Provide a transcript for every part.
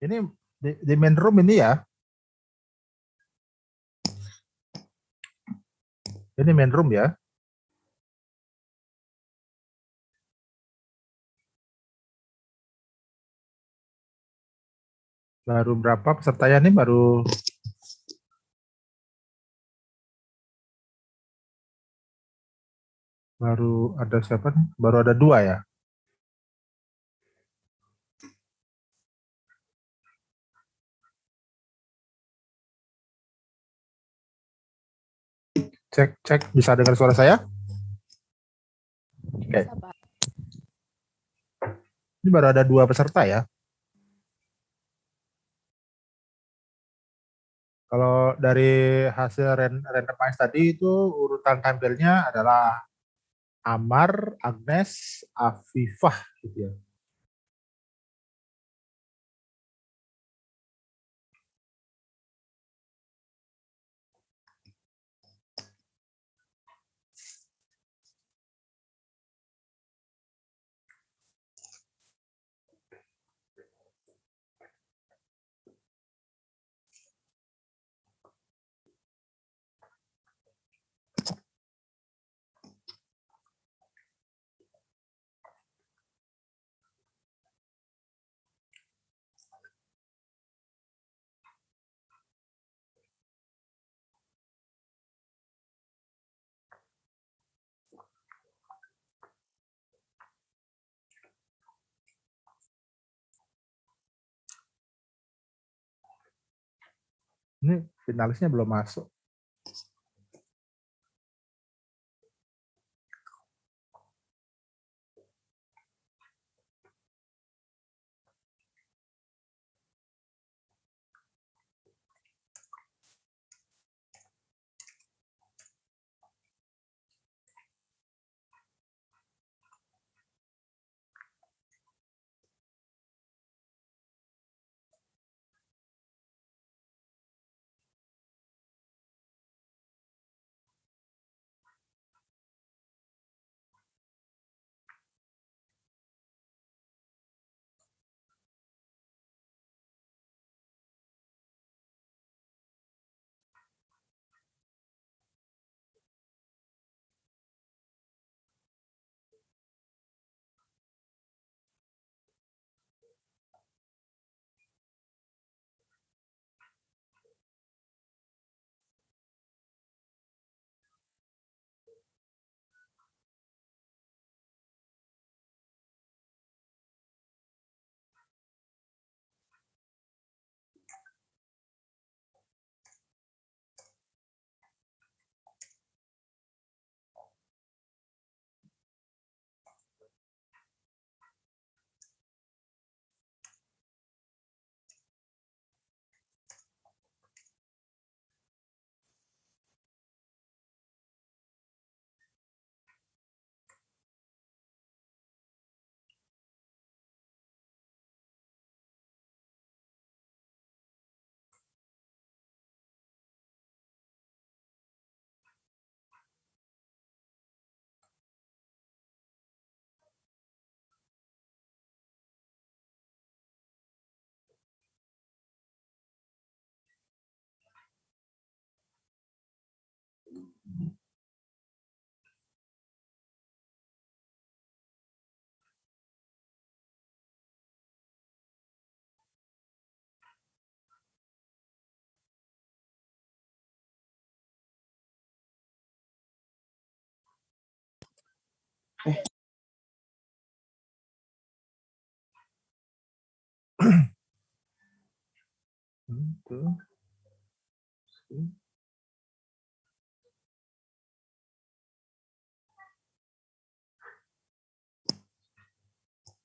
Ini di main room ini ya. Ini main room ya. Baru berapa pesertanya nih? Baru ada siapa nih? Baru ada 2 ya. Cek bisa dengar suara saya? Oke. Ini baru ada 2 peserta ya. Kalau dari hasil randomize tadi itu urutan tampilnya adalah Amar, Agnes, Afifah gitu ya. Ini finalisnya belum masuk.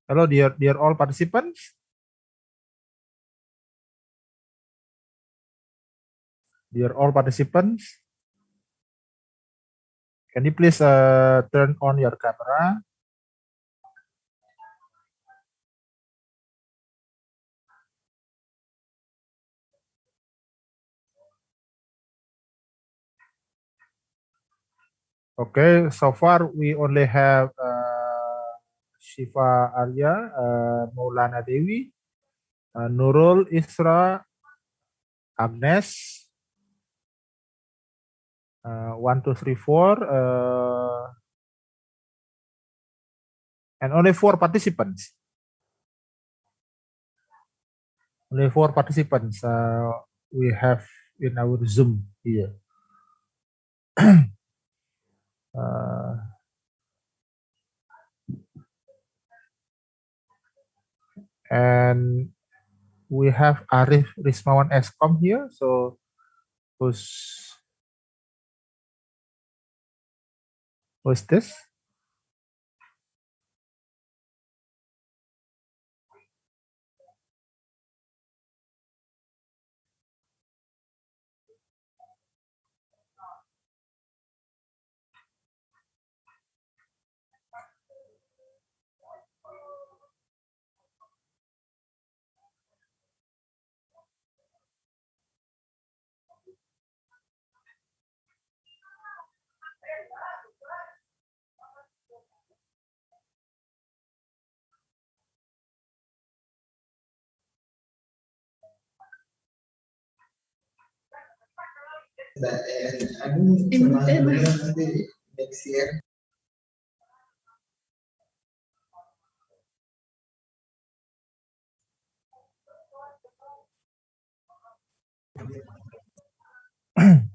Hello dear all participants. Dear all participants. Can you please turn on your camera? Okay, so far we only have Shifa Arya, Maulana Dewi, Nurul Isra, Agnes, 1, 2, 3, 4, and only 4 participants. Only 4 participants we have in our Zoom here. And we have Arif Rismawan Eskom here. So who's this?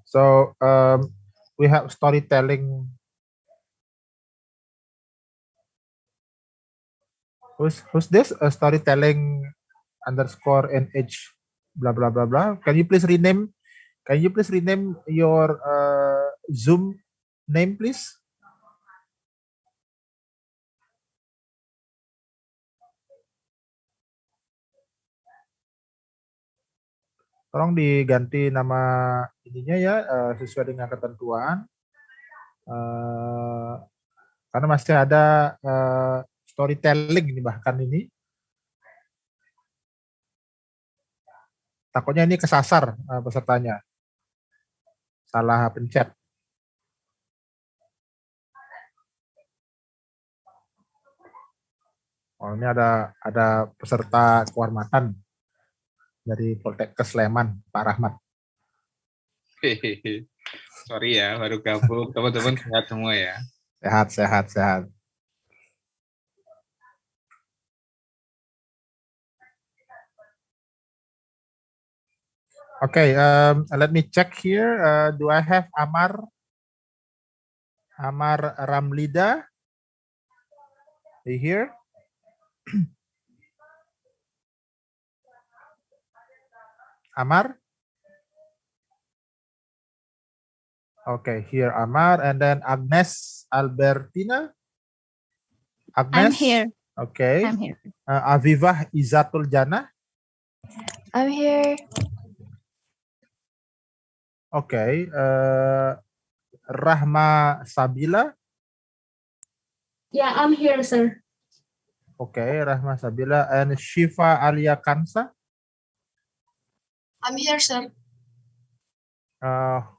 So we have storytelling. Who's this? Storytelling underscore NH blah blah blah blah. Can you please rename? Can you please rename your Zoom name, please? Tolong diganti nama ininya ya sesuai dengan ketentuan. Karena masih ada storytelling ini bahkan ini. Takutnya ini kesasar pesertanya. Salah pencet. Oh, ini ada peserta kehormatan dari Polytechnic Sleman, Pak Rahmat. Sorry ya, baru gabung. Teman-teman sehat semua ya. Sehat. Okay, let me check here. Do I have Amar Ramlida? Are you here? Amar? Okay, here Amar, and then Agnes Albertina. Agnes? I'm here. Okay. I'm here. Avivah Izatul Jana. I'm here. Okay. Rahma Sabila. Yeah, I'm here, sir. Okay, Rahma Sabila, and Shifa Alia Kansa. I'm here, sir.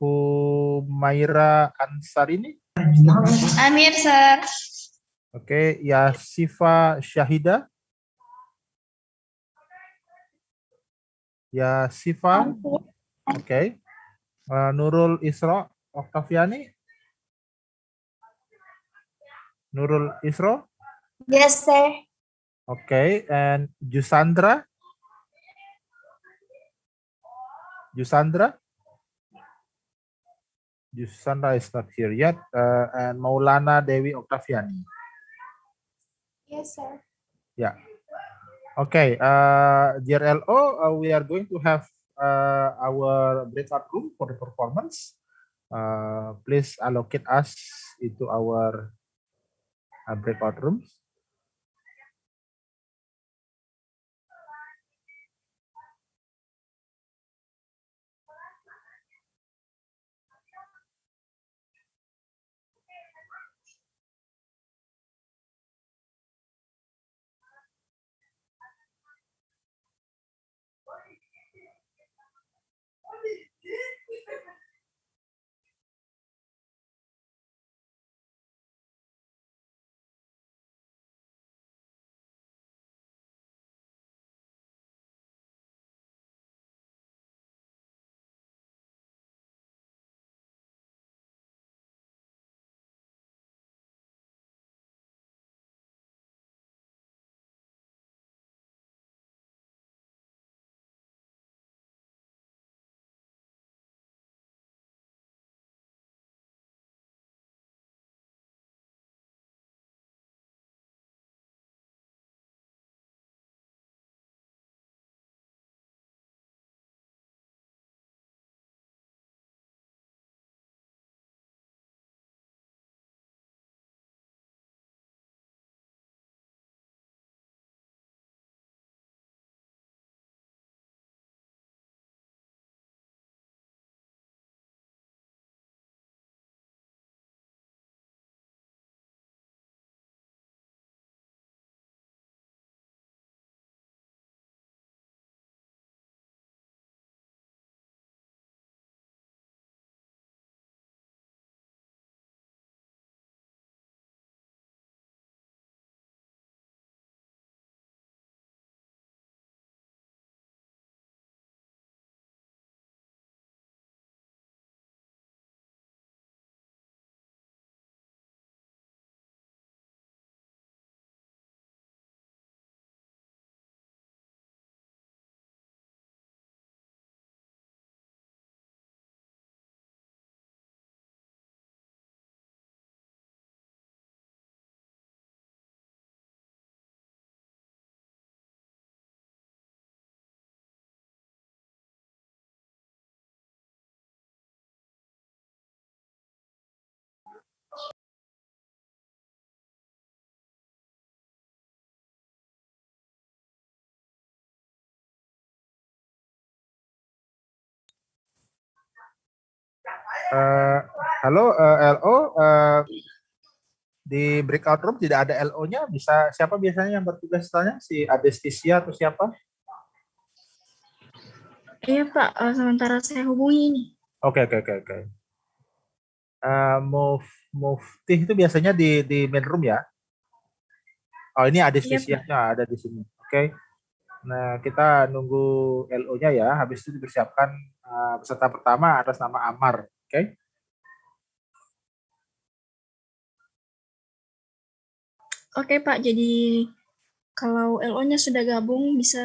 Humaira Ansarini. I'm here, sir. Okay, Yasifa Syahida. Yasifa. Okay. Nurul Isra Oktaviani. Nurul Isra. Yes, sir. Okay, and Jusandra. Jusandra is not here yet. And Maulana Dewi Oktaviani. Yes, sir. Yeah. Okay, dear LO, we are going to have our breakout room for the performance. Please allocate us into our breakout rooms. Eh, halo LO, di breakout room tidak ada LO-nya. Bisa siapa biasanya yang bertugas tanya? Si Adestisia atau siapa? Iya Pak, sementara saya hubungi ini. Oke. Mufti itu biasanya di main room ya. Oh, ini Iya Pak. Adestisianya ada di sini. Oke. Nah, kita nunggu LO-nya ya. Habis itu dipersiapkan peserta pertama atas nama Amar. Oke. Oke Pak, jadi kalau LO-nya sudah gabung bisa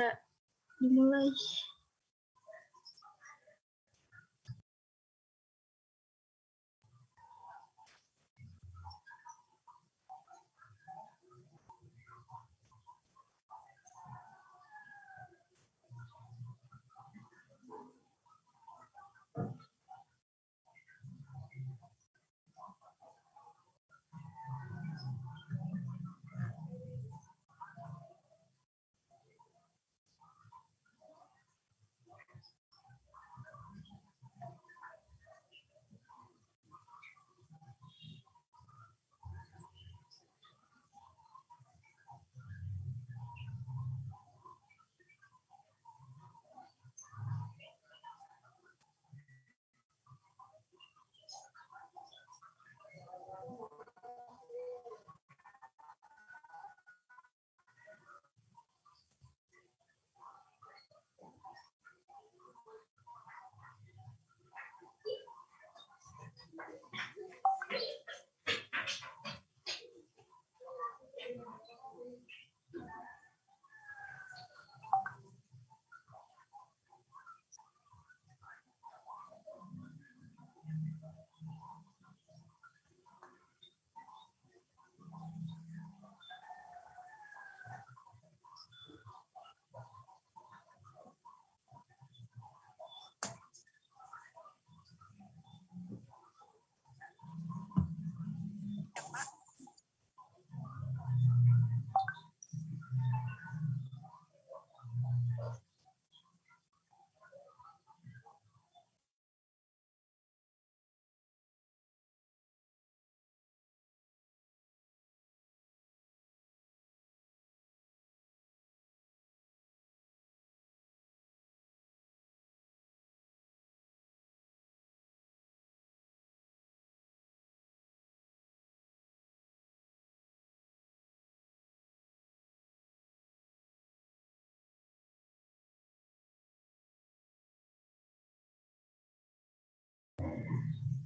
dimulai.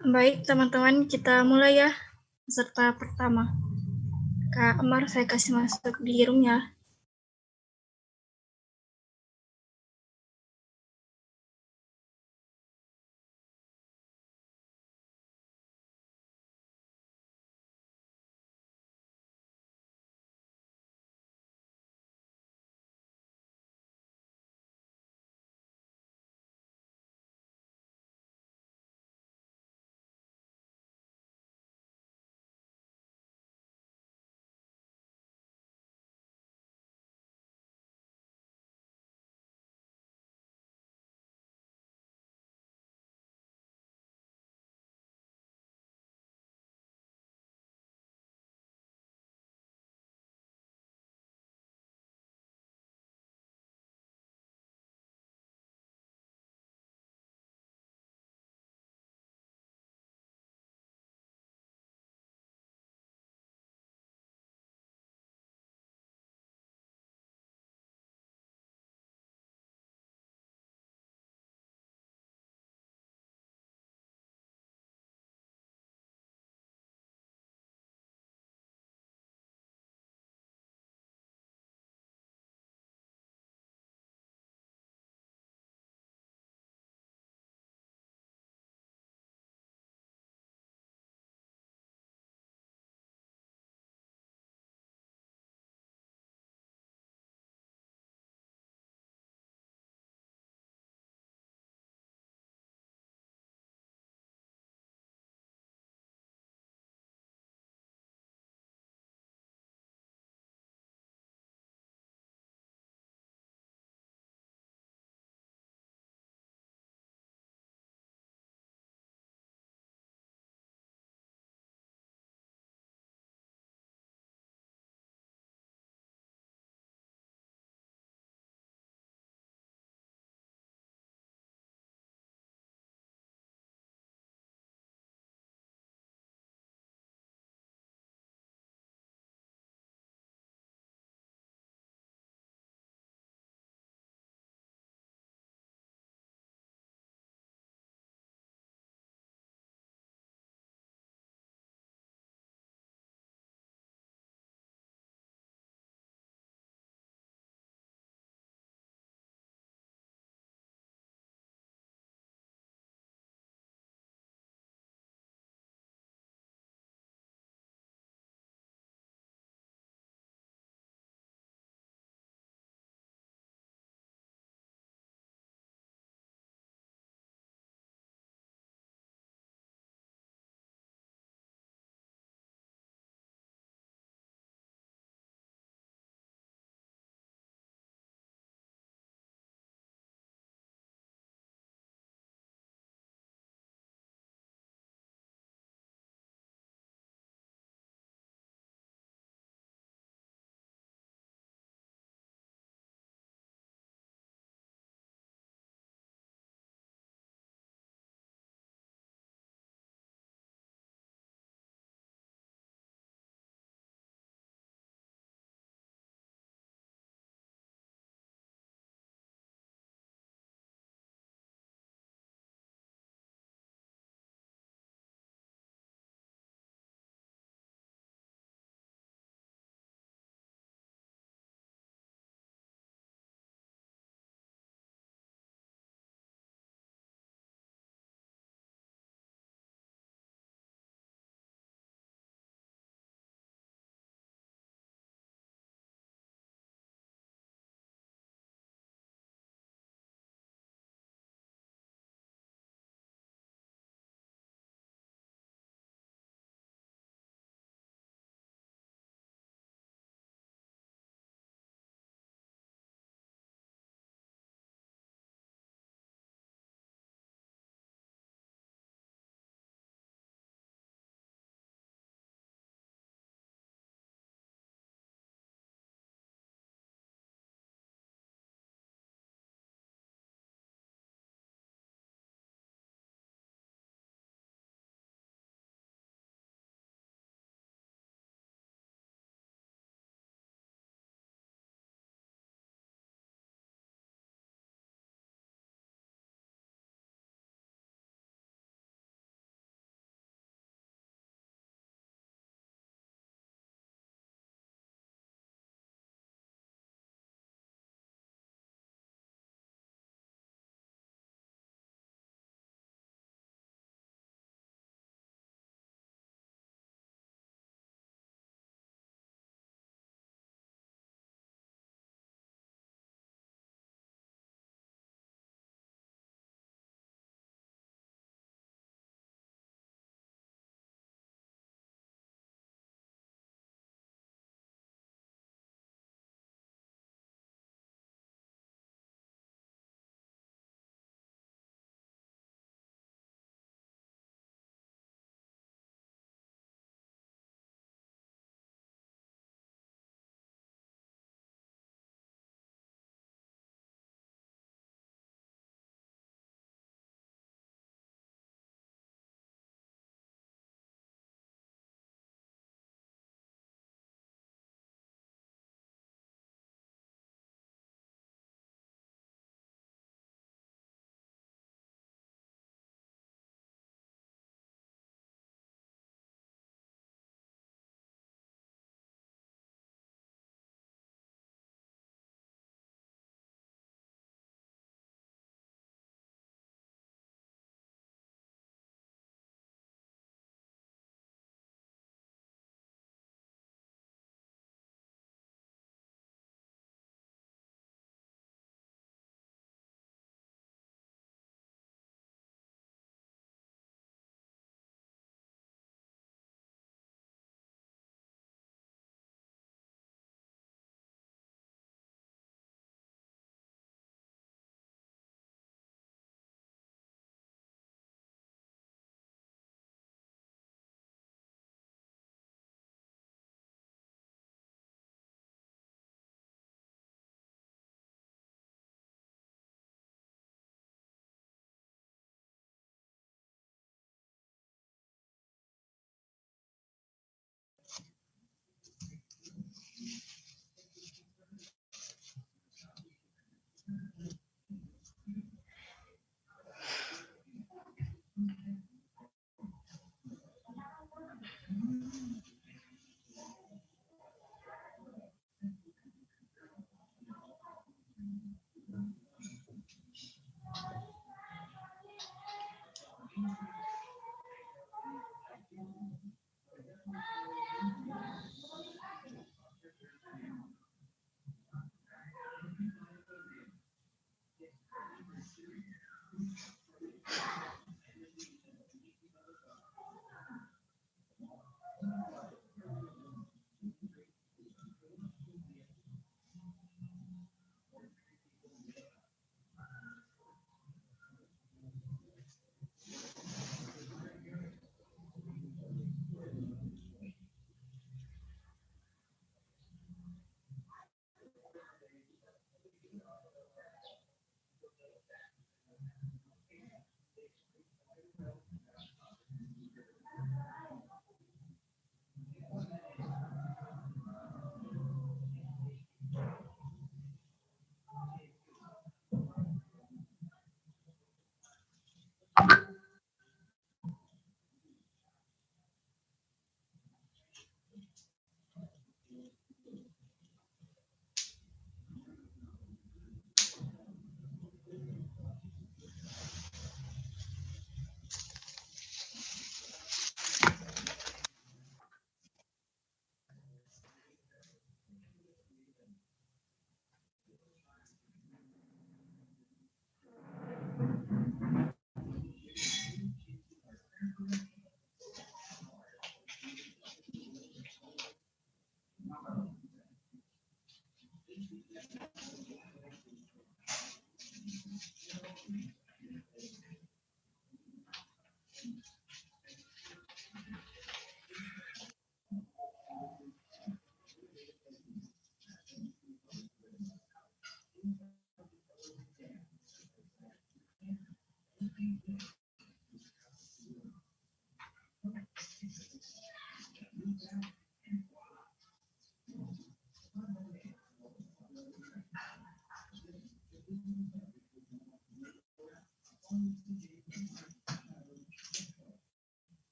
Baik teman-teman, kita mulai ya. Peserta pertama. Kak Amar, saya kasih masuk di room ya.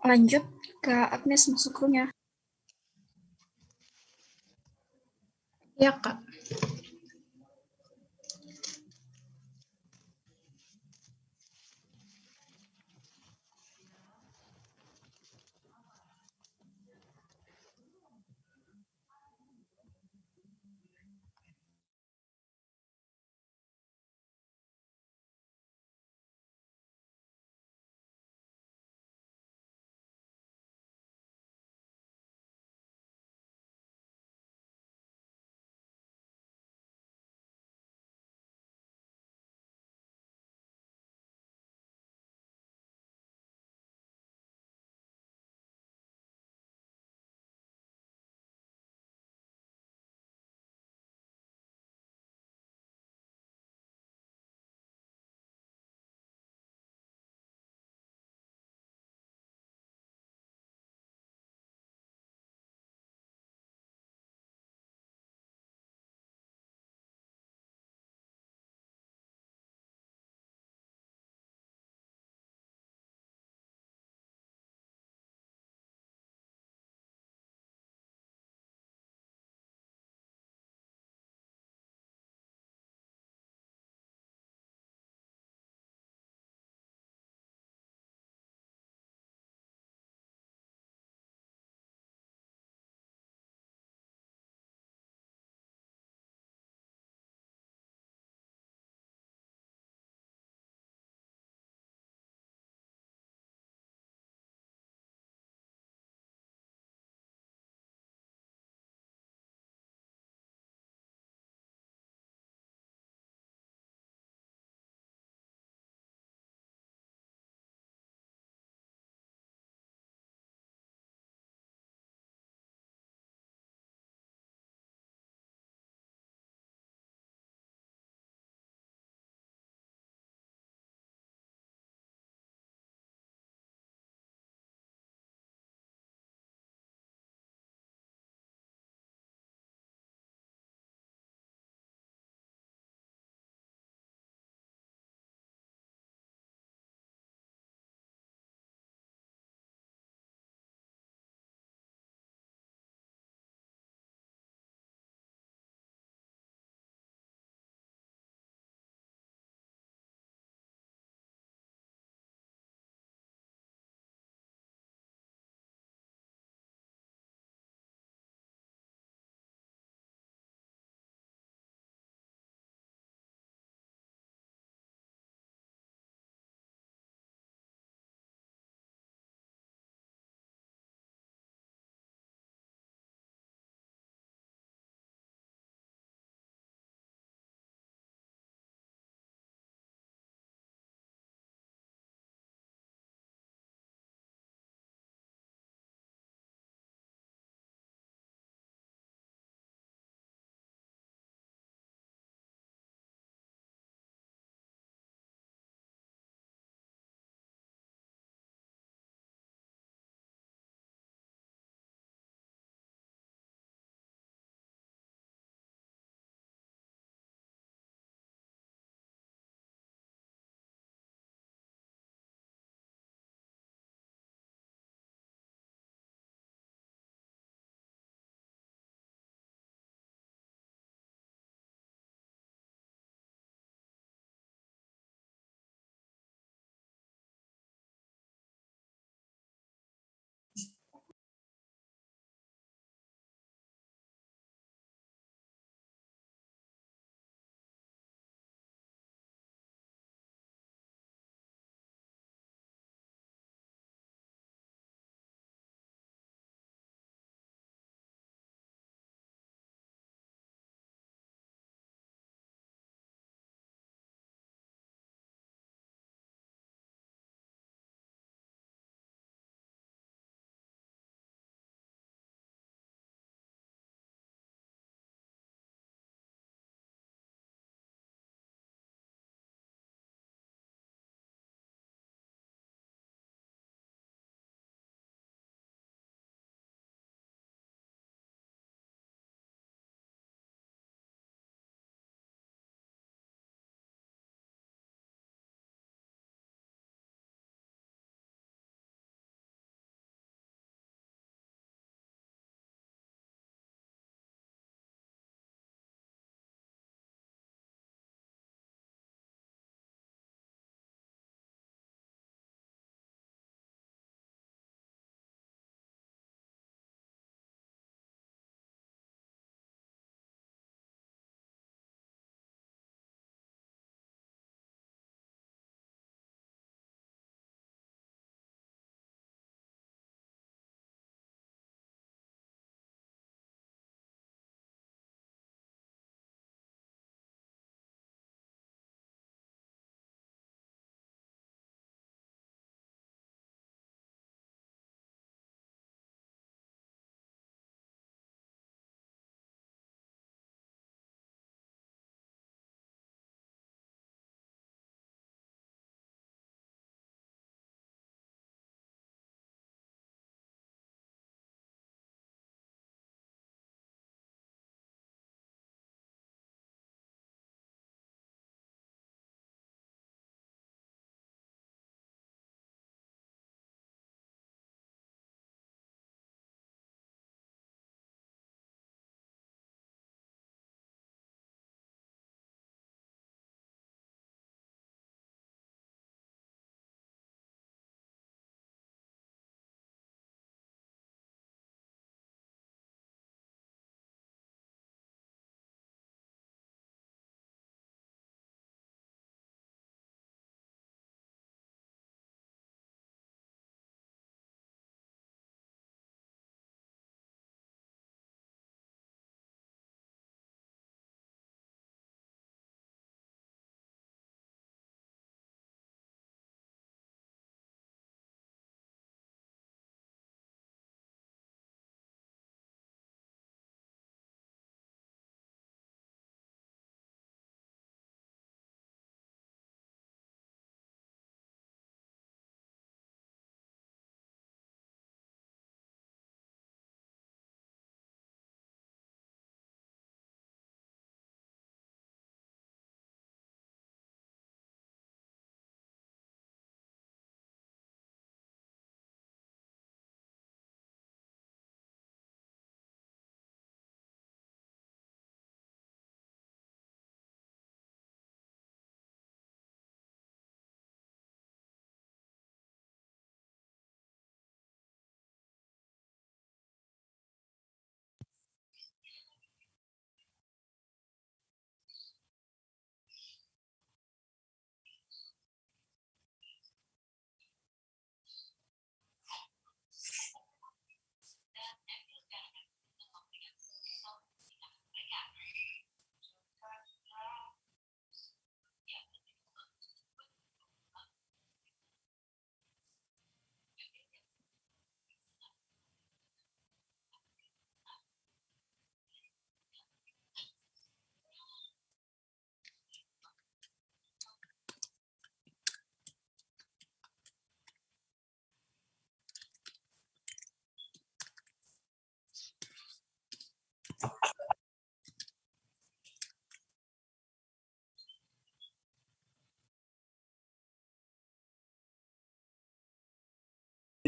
Lanjut, Kak Agnes masuk room ya. Ya, Kak.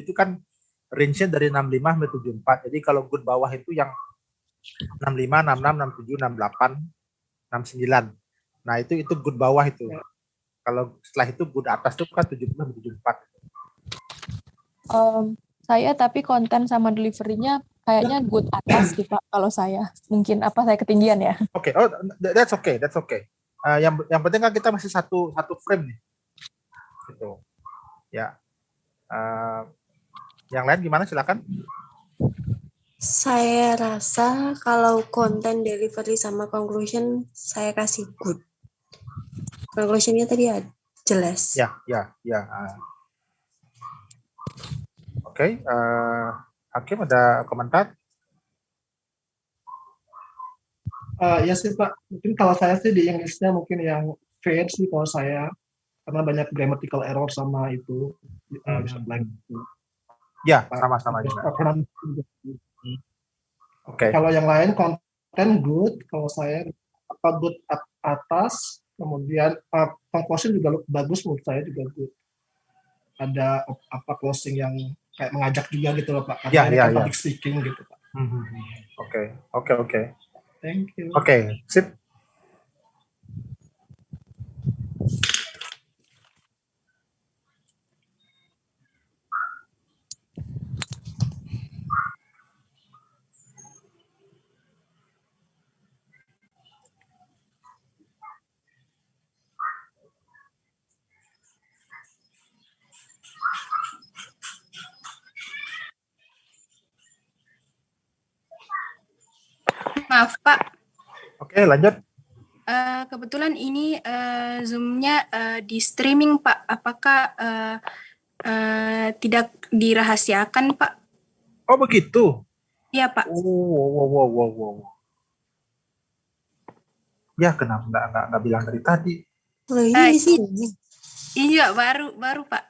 itu kan range-nya dari 65 sampai 74. Jadi kalau good bawah itu yang 65, 66, 67, 68, 69. Nah, itu good bawah itu. Kalau setelah itu good atas itu kan 70 sampai 74. Saya tapi konten sama delivery-nya kayaknya good atas sih Pak kalau saya. Mungkin saya ketinggian ya. Oke, that's okay. Yang penting kan kita masih satu frame nih. Gitu. Ya. Yang lain gimana, silakan. Saya rasa kalau konten delivery sama conclusion saya kasih good. Conclusionnya tadi jelas. Ya. Oke, Hakim ada komentar? Ya sih Pak, mungkin kalau saya sih di Inggrisnya mungkin yang fair sih kalau saya, karena banyak grammatical error sama itu. Ya, sama-sama juga. Oke. Kalau yang lain konten good, kalau saya good atas, kemudian conclusion juga bagus menurut saya juga good. Ada closing yang kayak mengajak juga gitu loh Pak, karena public speaking gitu Pak. Oke. Thank you. Oke, sip. Maaf Pak. Oke, lanjut. Kebetulan ini Zoom-nya di streaming Pak. Apakah tidak dirahasiakan Pak? Oh begitu? Iya Pak. Wow. Ya kenapa nggak bilang dari tadi? Ini di sini. Iya baru Pak.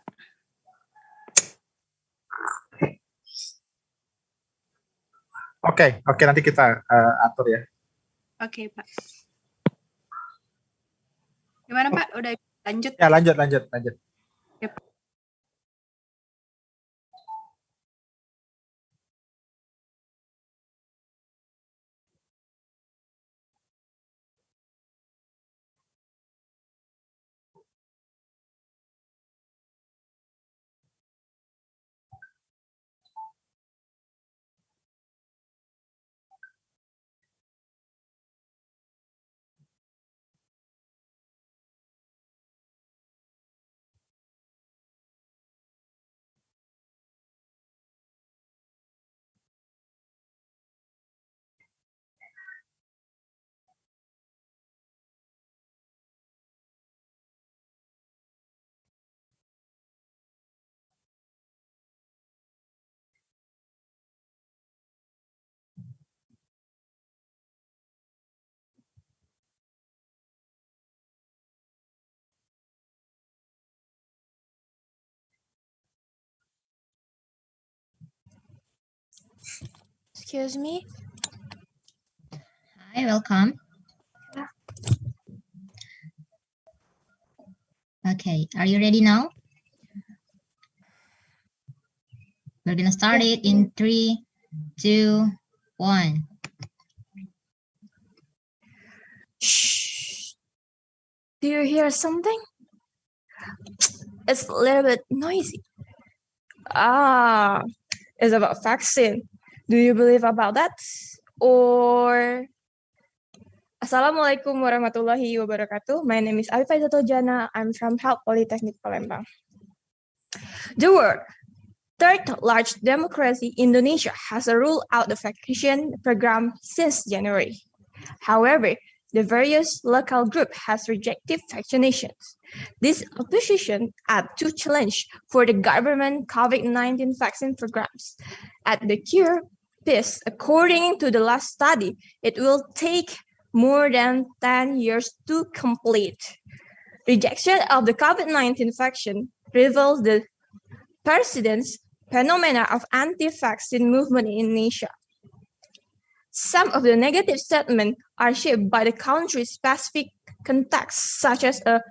Oke, nanti kita atur ya. Oke Pak. Gimana Pak? Udah lanjut? Ya lanjut. Ya, Pak. Excuse me. Hi, welcome. Okay, are you ready now? We're gonna start it in 3, 2, 1. Shh. Do you hear something? It's a little bit noisy. It's about vaccine. Do you believe about that? Or Assalamualaikum warahmatullahi wabarakatuh. My name is Afifah Tojana. I'm from Polytechnic Palembang. The world third large democracy, Indonesia has rolled out the vaccination program since January. However, the various local group has rejected vaccinations. This opposition add to challenge for the government COVID-19 vaccine programs. At the cure pace, according to the last study, it will take more than 10 years to complete. Rejection of the COVID-19 vaccine reveals the persistence phenomena of anti-vaccine movement in Asia. Some of the negative statements are shaped by the country-specific context, such as a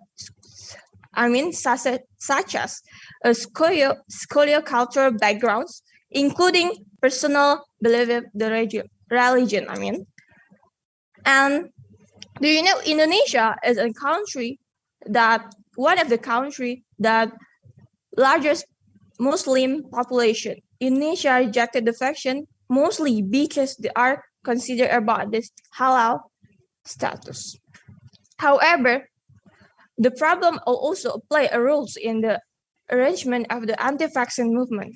such as sociocultural backgrounds, including personal belief, the religion. And do you know Indonesia is a country that one of the country that largest Muslim population. Indonesia rejected the vaccine mostly because they are considered about this halal status. However, the problem also play a role in the arrangement of the anti-vaccine movement.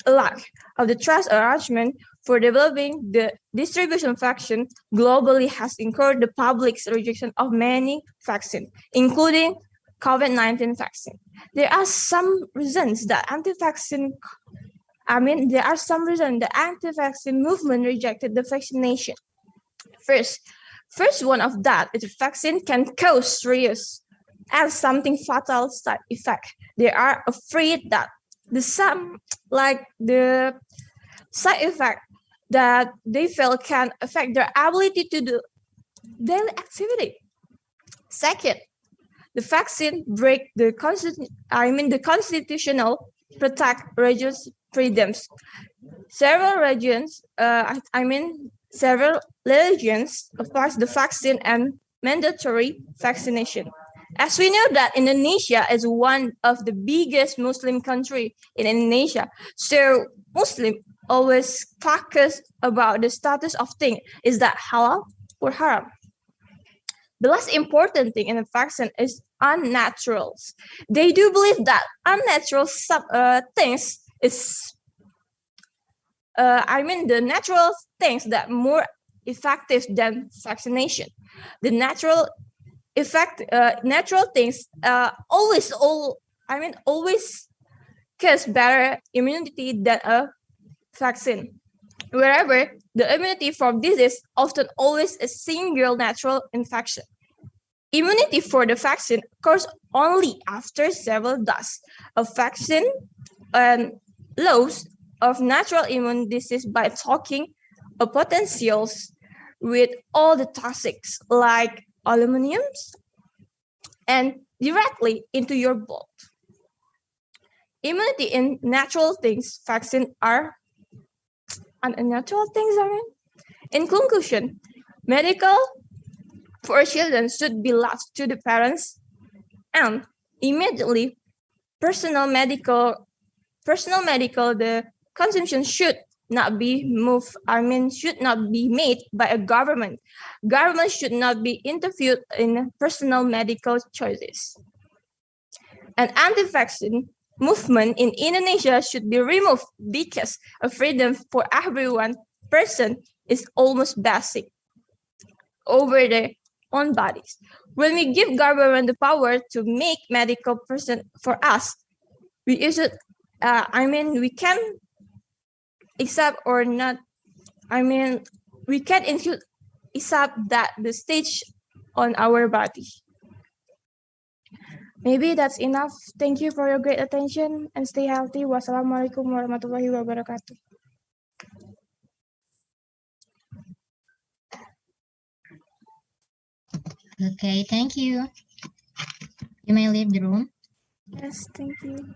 A lack of the trust arrangement for developing the distribution vaccine globally has incurred the public's rejection of many vaccines, including COVID-19 vaccine. There are some reasons that anti-vaccine movement rejected the vaccination. First one of that is the vaccine can cause serious and something fatal side effect. They are afraid that the side effect that they feel can affect their ability to do daily activity. Second, the vaccine break the constitutional protect religious freedoms. Several religions oppose the vaccine and mandatory vaccination. As we know that Indonesia is one of the biggest Muslim country in Indonesia, so Muslim always focus about the status of thing. Is that halal or haram? The last important thing in the vaccine is unnaturals. They do believe that unnatural things is the natural things that more effective than vaccination. The natural things always cause better immunity than a vaccine. Wherever the immunity from disease often always a single natural infection. Immunity for the vaccine occurs only after several doses of vaccine and loss of natural immune disease by talking of potentials with all the toxics like aluminums and directly into your blood. Immunity in natural things, vaccine are unnatural things. In conclusion, medical for children should be left to the parents, and immediately personal medical the consumption should not be should not be made by a government. Government should not be interfered in personal medical choices. An anti-vaccine movement in Indonesia should be removed because a freedom for everyone person is almost basic over their own bodies. When we give government the power to make medical person for us, we should we can accept or not. We can include accept that the stage on our body. Maybe that's enough. Thank you for your great attention and stay healthy. Wassalamualaikum warahmatullahi wabarakatuh. Okay, thank you. You may leave the room. Yes, thank you.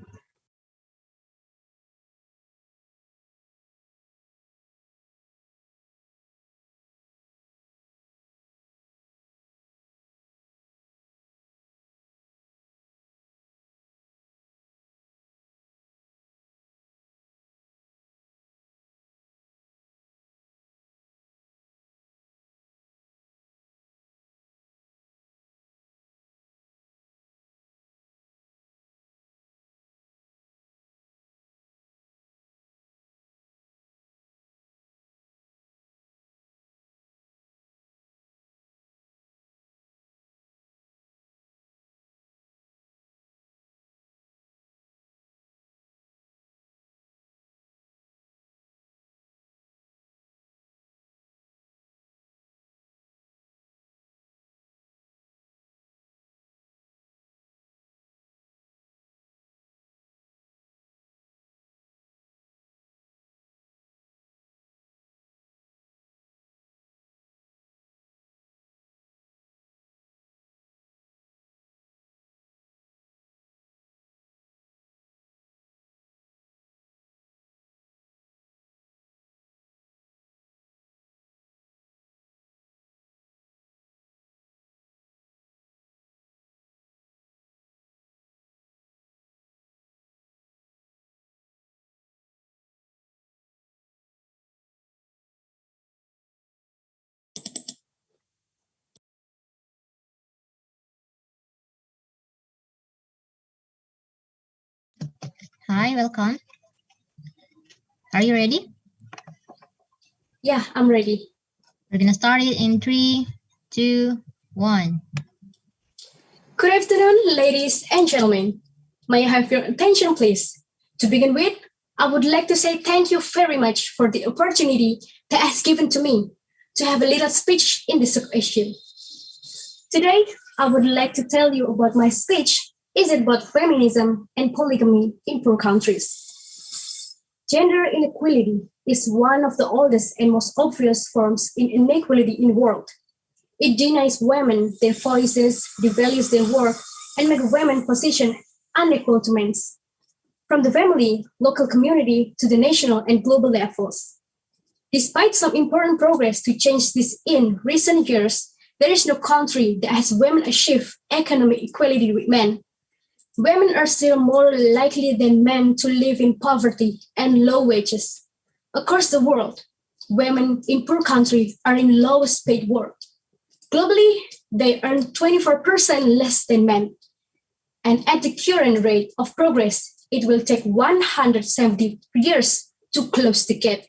Hi, welcome. Are you ready? Yeah, I'm ready. We're gonna start it in 3, 2, 1. Good afternoon, ladies and gentlemen. May I have your attention, please? To begin with, I would like to say thank you very much for the opportunity that has given to me to have a little speech in this occasion. Today, I would like to tell you about my speech is about feminism and polygamy in poor countries. Gender inequality is one of the oldest and most obvious forms of inequality in the world. It denies women their voices, devalues their work, and makes women's position unequal to men's. From the family, local community, to the national and global levels. Despite some important progress to change this in recent years, there is no country that has women achieve economic equality with men. Women are still more likely than men to live in poverty and low wages. Across the world, women in poor countries are in lowest paid work. Globally, they earn 24% less than men. And at the current rate of progress, it will take 170 years to close the gap.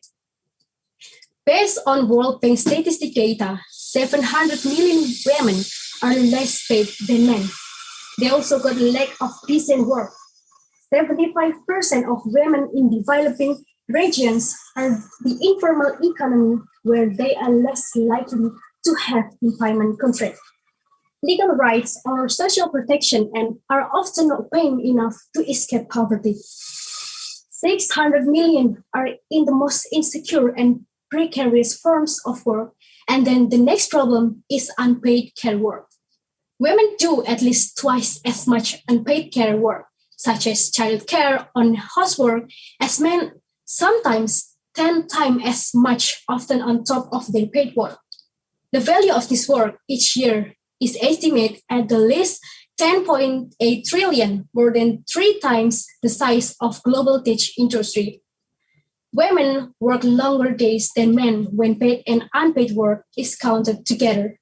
Based on World Bank statistic data, 700 million women are less paid than men. They also got a lack of decent work. 75% of women in developing regions are the informal economy where they are less likely to have employment contract. Legal rights or social protection and are often not paying enough to escape poverty. 600 million are in the most insecure and precarious forms of work. And then the next problem is unpaid care work. Women do at least twice as much unpaid care work, such as childcare or housework, as men, sometimes 10 times as much, often on top of their paid work. The value of this work each year is estimated at the least 10.8 trillion, more than 3 times the size of global tech industry. Women work longer days than men when paid and unpaid work is counted together.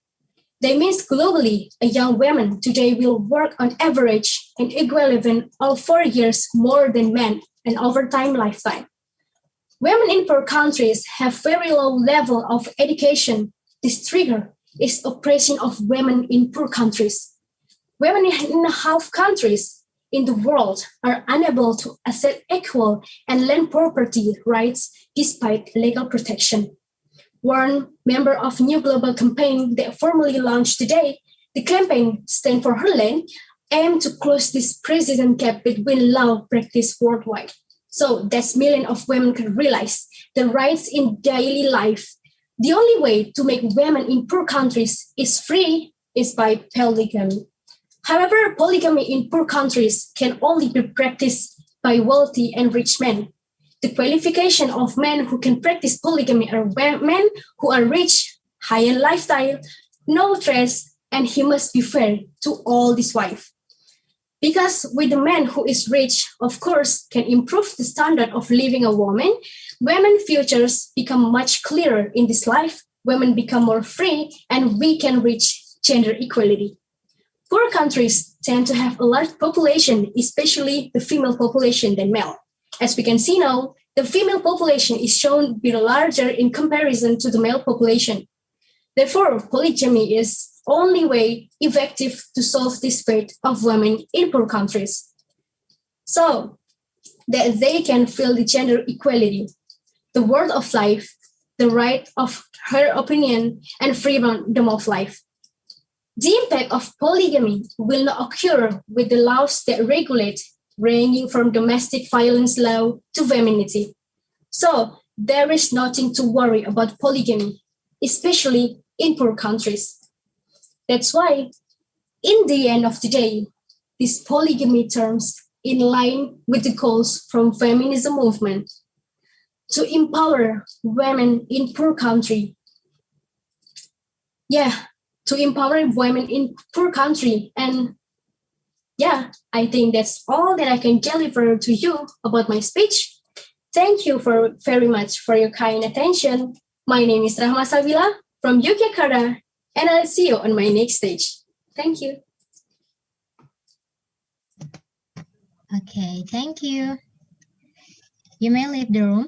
That means globally, a young woman today will work on average an equivalent of 4 years more than men in overtime lifetime. Women in poor countries have very low level of education. This trigger is oppression of women in poor countries. Women in half countries in the world are unable to access equal and land property rights despite legal protection. One member of New Global Campaign that formally launched today, the campaign Stand for Her Land, aimed to close this precedent gap between law practice worldwide. So that millions of women can realize the rights in daily life. The only way to make women in poor countries is free is by polygamy. However, polygamy in poor countries can only be practiced by wealthy and rich men. The qualification of men who can practice polygamy are men who are rich, high-end lifestyle, no stress, and he must be fair to all his wife. Because with the man who is rich, of course, can improve the standard of living a woman, women's futures become much clearer in this life, women become more free, and we can reach gender equality. Poor countries tend to have a large population, especially the female population than male. As we can see now, the female population is shown to be larger in comparison to the male population. Therefore, polygamy is the only way effective to solve this fate of women in poor countries, so that they can feel the gender equality, the world of life, the right of her opinion, and freedom of life. The impact of polygamy will not occur with the laws that regulate, ranging from domestic violence law to femininity. So there is nothing to worry about polygamy, especially in poor countries. That's why, in the end of the day, this polygamy terms in line with the goals from feminism movement to empower women in poor country. To empower women in poor country. And I think that's all that I can deliver to you about my speech. Thank you very much for your kind attention. My name is Rahma Sabila from Yogyakarta, and I'll see you on my next stage. Thank you. Okay, thank you. You may leave the room.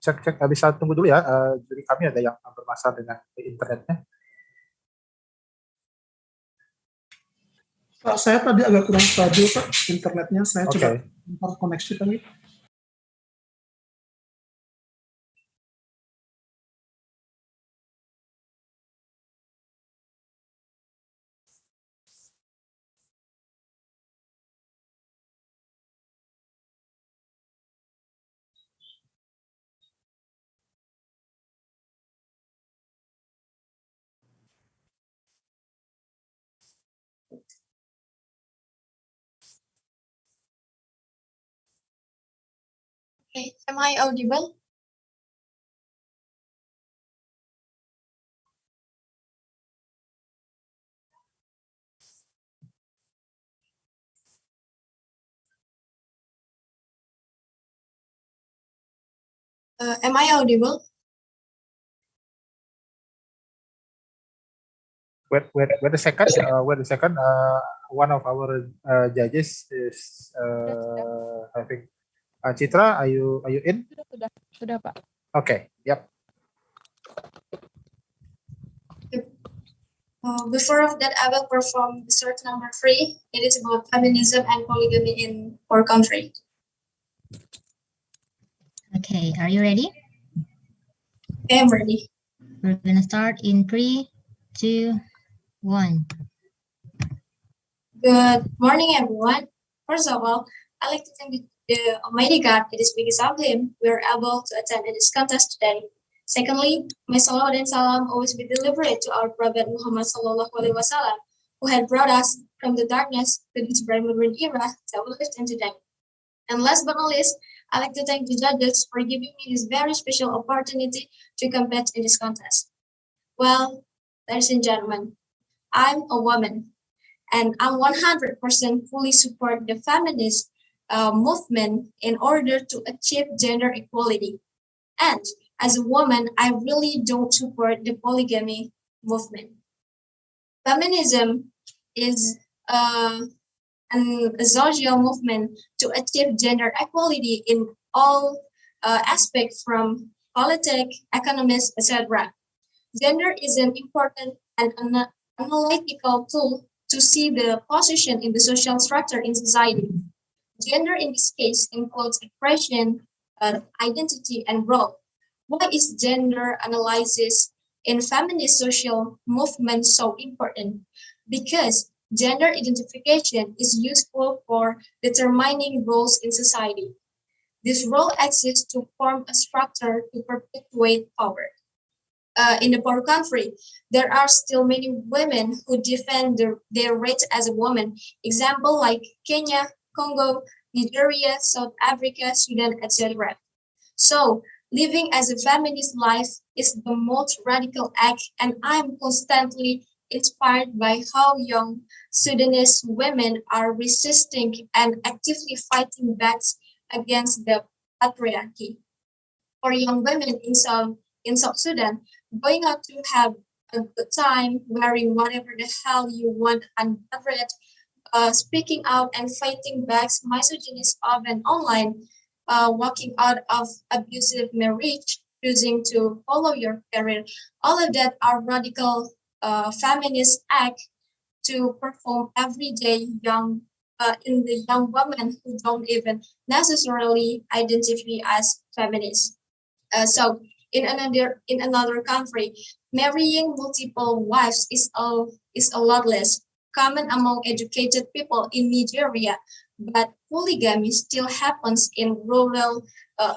Cek bisa tunggu dulu ya. Jadi kami ada yang bermasalah dengan internetnya. Pak, saya tadi agak kurang stabil, Pak, internetnya. Saya coba Oke. koneksi tadi. Okay, am I audible? Am I audible? Wait a second. Wait a second. One of our judges is having. Citra, are you in? Sudah Pak. Okay. Yep. Before of that, I will perform dessert number 3. It is about feminism and polygamy in our country. Okay, are you ready? I am ready. We're gonna start in 3, 2, 1. Good morning, everyone. First of all, I'd like to thank the Almighty God. It is because of Him we are able to attend this contest today. Secondly, may salawat and salam always be delivered to our Prophet Muhammad Sallallahu Alaihi Wasallam, who had brought us from the darkness to this bright modern era that we live in today. And last but not least, I'd like to thank the judges for giving me this very special opportunity to compete in this contest. Well, ladies and gentlemen, I'm a woman, and I'm 100% fully support the feminist movement in order to achieve gender equality. And as a woman, I really don't support the polygamy movement. Feminism is a social movement to achieve gender equality in all aspects from politics, economics, etc. Gender is an important and analytical tool to see the position in the social structure in society. Gender in this case includes expression, identity, and role. Why is gender analysis in feminist social movement so important? Because gender identification is useful for determining roles in society. This role exists to form a structure to perpetuate power. In the poor country, there are still many women who defend their rights as a woman. Example like Kenya, Congo, Nigeria, South Africa, Sudan, etc. So, living as a feminist life is the most radical act, and I'm constantly inspired by how young Sudanese women are resisting and actively fighting back against the patriarchy. For young women in South Sudan, going out to have a good time, wearing whatever the hell you want uncovered, speaking out and fighting back misogynist and online, walking out of abusive marriage, choosing to follow your career. All of that are radical feminist act to perform every day in the young women who don't even necessarily identify as feminists. So in another country, marrying multiple wives is a lot less common among educated people in Nigeria, but polygamy still happens in rural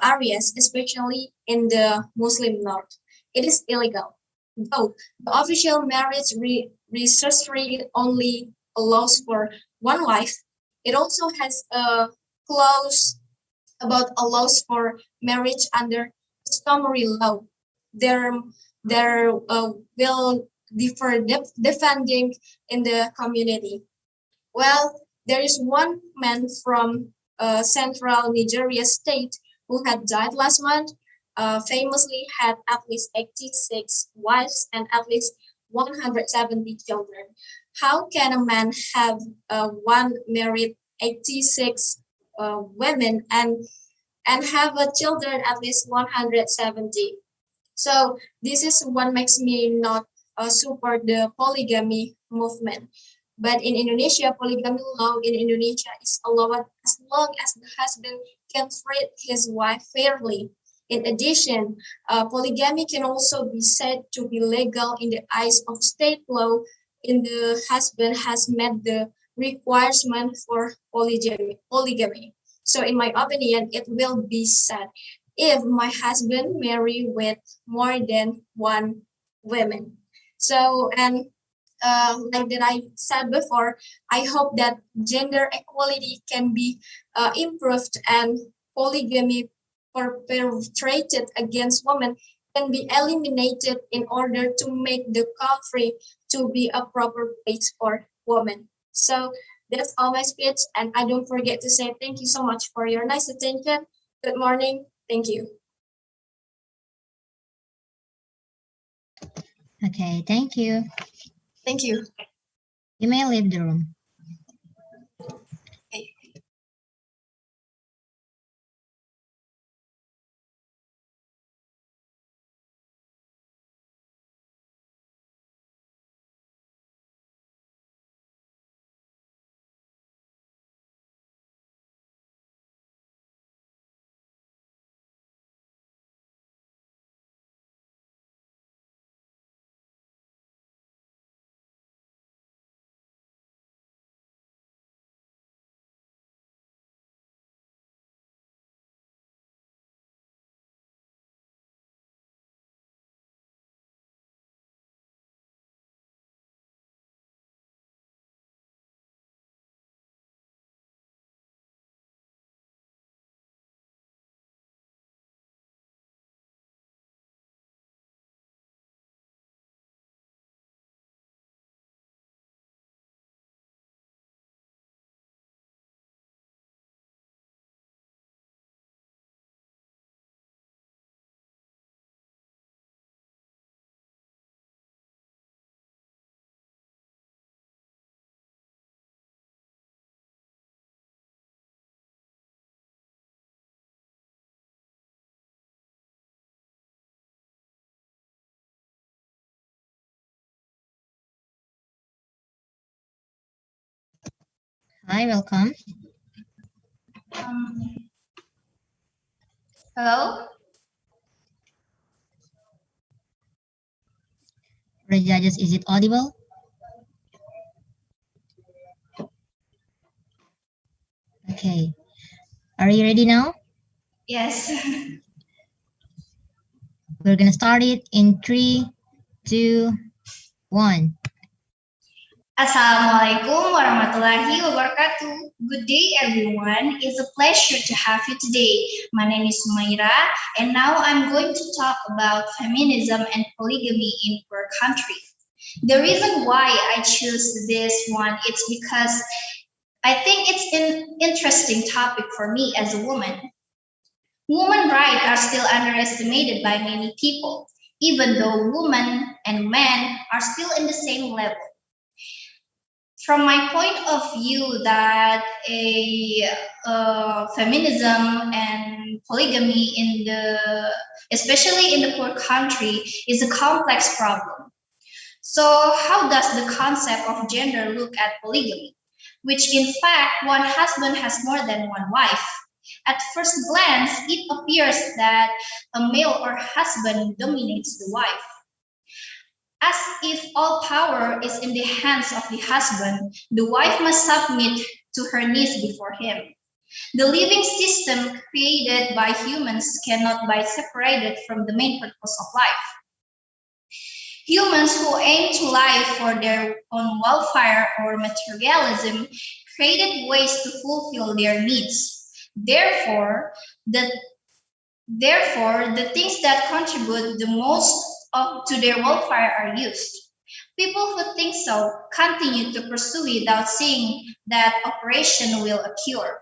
areas, especially in the Muslim North. It is illegal, though the official marriage registry only allows for one wife. It also has a clause about allows for marriage under customary law. There, there will differ defending in the community. Well, there is one man from central Nigeria state who had died last month, famously had at least 86 wives and at least 170 children. How can a man have one married 86 women and have a children at least 170? So this is what makes me not support the polygamy movement. But in Indonesia, polygamy law in Indonesia is allowed as long as the husband can treat his wife fairly. In addition, polygamy can also be said to be legal in the eyes of state law if the husband has met the requirement for polygamy. So in my opinion, it will be said if my husband marry with more than one woman. So, and like that I said before, I hope that gender equality can be improved and polygamy perpetrated against women can be eliminated in order to make the country to be a proper place for women. So that's all my speech, and I don't forget to say thank you so much for your nice attention. Good morning. Thank you. Okay, thank you. Thank you. You may leave the room. Hi, welcome. Hello? For the judges, is it audible? Okay. Are you ready now? Yes. We're gonna start it in 3, 2, 1. Assalamualaikum warahmatullahi wabarakatuh. Good day, everyone. It's a pleasure to have you today. My name is Sumaira, and now I'm going to talk about feminism and polygamy in our country. The reason why I choose this one is because I think it's an interesting topic for me as a woman. Women's rights are still underestimated by many people, even though women and men are still in the same level. From my point of view, that feminism and polygamy especially in the poor country, is a complex problem. So how does the concept of gender look at polygamy, which in fact one husband has more than one wife? At first glance, it appears that a male or husband dominates the wife. As if all power is in the hands of the husband, the wife must submit to her needs before him. The living system created by humans cannot be separated from the main purpose of life. Humans who aim to live for their own welfare or materialism created ways to fulfill their needs. Therefore, the things that contribute the most to their welfare are used. People who think so continue to pursue without seeing that operation will occur.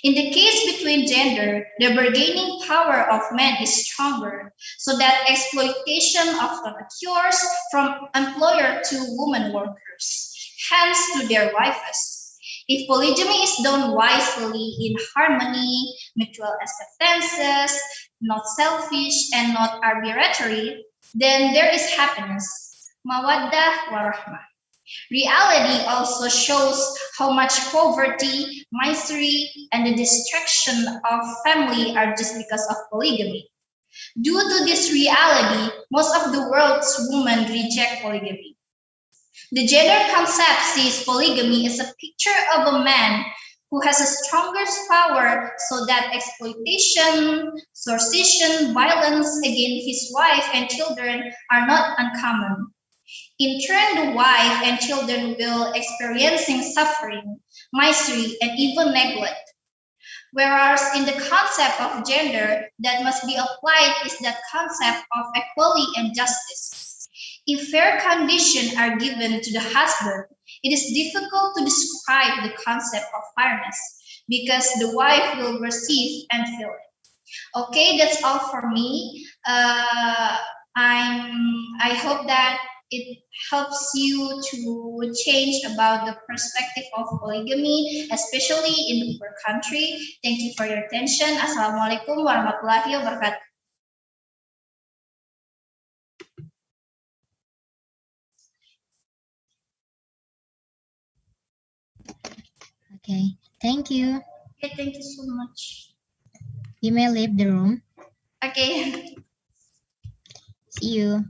In the case between gender, the bargaining power of men is stronger, so that exploitation often occurs from employer to women workers, hence to their wives. If polygamy is done wisely, in harmony, mutual acceptances, not selfish and not arbitrary, then there is happiness, mawaddah warahmah. Reality also shows how much poverty, misery, and the destruction of family are just because of polygamy. Due to this reality, most of the world's women reject polygamy. The gender concept sees polygamy as a picture of a man who has a stronger power so that exploitation, extortion, violence against his wife and children are not uncommon. In turn, the wife and children will experiencing suffering, misery, and even neglect. Whereas in the concept of gender that must be applied is that concept of equality and justice. If fair conditions are given to the husband, it is difficult to describe the concept of fairness because the wife will receive and feel it. Okay, that's all for me. I hope that it helps you to change about the perspective of polygamy, especially in the poor country. Thank you for your attention. Assalamualaikum warahmatullahi wabarakatuh. Okay, thank you. Okay, thank you so much. You may leave the room. Okay. See you.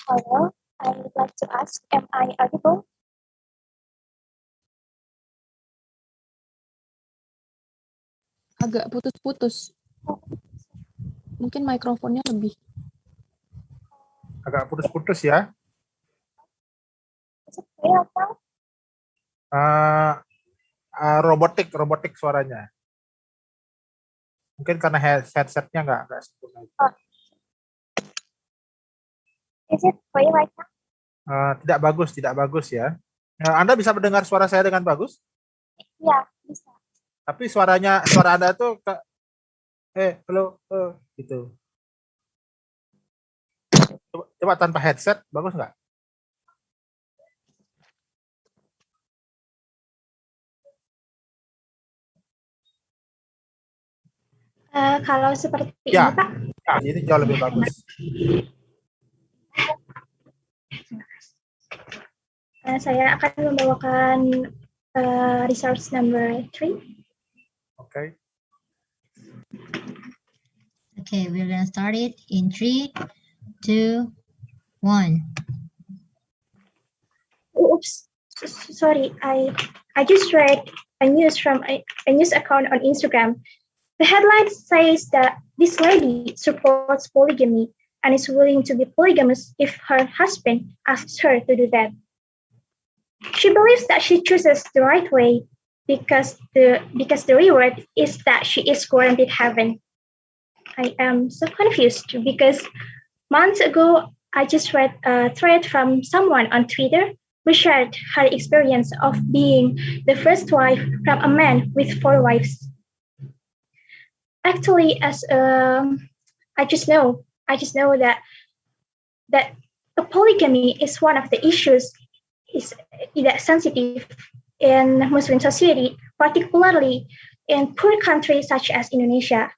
Hello, I would like to ask, am I audible? Agak putus-putus. Mungkin mikrofonnya lebih. Agak putus-putus ya. Is it clear now? Robotik suaranya. Mungkin karena headsetnya nggak sempurna. Is it clear right now? Tidak bagus ya. Anda bisa mendengar suara saya dengan bagus? Ya, bisa. Tapi suara Anda tuh halo, gitu. Coba tanpa headset, bagus nggak? Kalau seperti Ya, ini, Pak. ya, ini jauh lebih bagus. Saya akan membawakan resource number 3. Okay. Okay, we're gonna start it in 3, 2, 1. Oops, sorry. I just read a news from a news account on Instagram. The headline says that this lady supports polygamy and is willing to be polygamous if her husband asks her to do that. She believes that she chooses the right way because the reward is that she is guaranteed heaven. I am so confused because months ago I just read a thread from someone on Twitter who shared her experience of being the first wife from a man with 4 wives. Actually, I just know that a polygamy is one of the issues is that sensitive in Muslim society, particularly in poor countries such as Indonesia.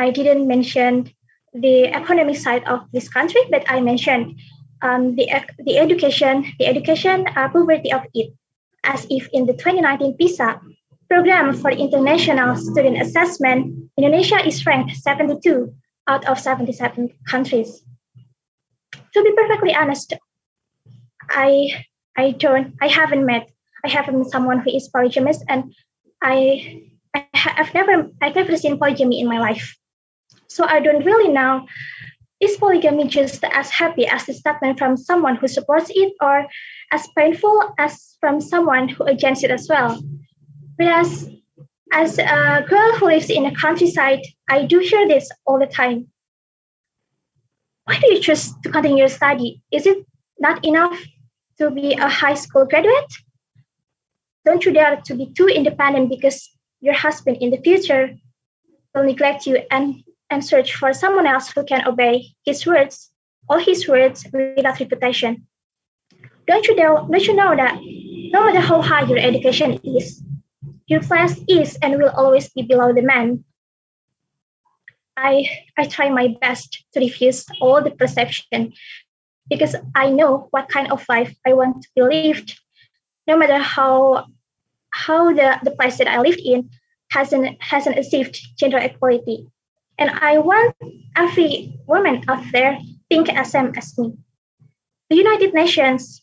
I didn't mention the economic side of this country, but I mentioned the education poverty of it, as if in the 2019 PISA program for international student assessment, Indonesia is ranked 72 out of 77 countries. To be perfectly honest, I haven't met someone who is polygamous, and I've never seen polygamy in my life. So I don't really know, is polygamy just as happy as the statement from someone who supports it, or as painful as from someone who against it as well? Whereas as a girl who lives in the countryside, I do hear this all the time. Why do you choose to continue your study? Is it not enough to be a high school graduate? Don't you dare to be too independent because your husband in the future will neglect you and search for someone else who can obey all his words without reputation. Don't you know that no matter how high your education is, your place is and will always be below the man? I try my best to refuse all the perception because I know what kind of life I want to be lived, no matter how the place that I lived in hasn't achieved gender equality. And I want every woman out there think as same as me. The United Nations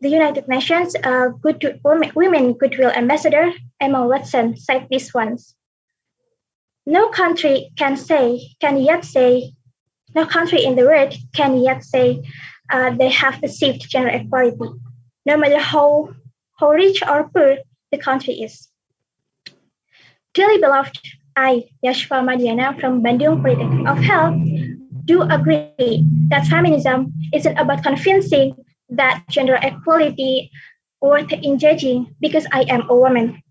Women Goodwill Ambassador Emma Watson said this once. No country in the world can yet say they have achieved gender equality, no matter how rich or poor the country is. Dearly beloved, I, Yashfa Madiana from Bandung Polytechnic of Health, do agree that feminism isn't about convincing that gender equality worth in judging because I am a woman.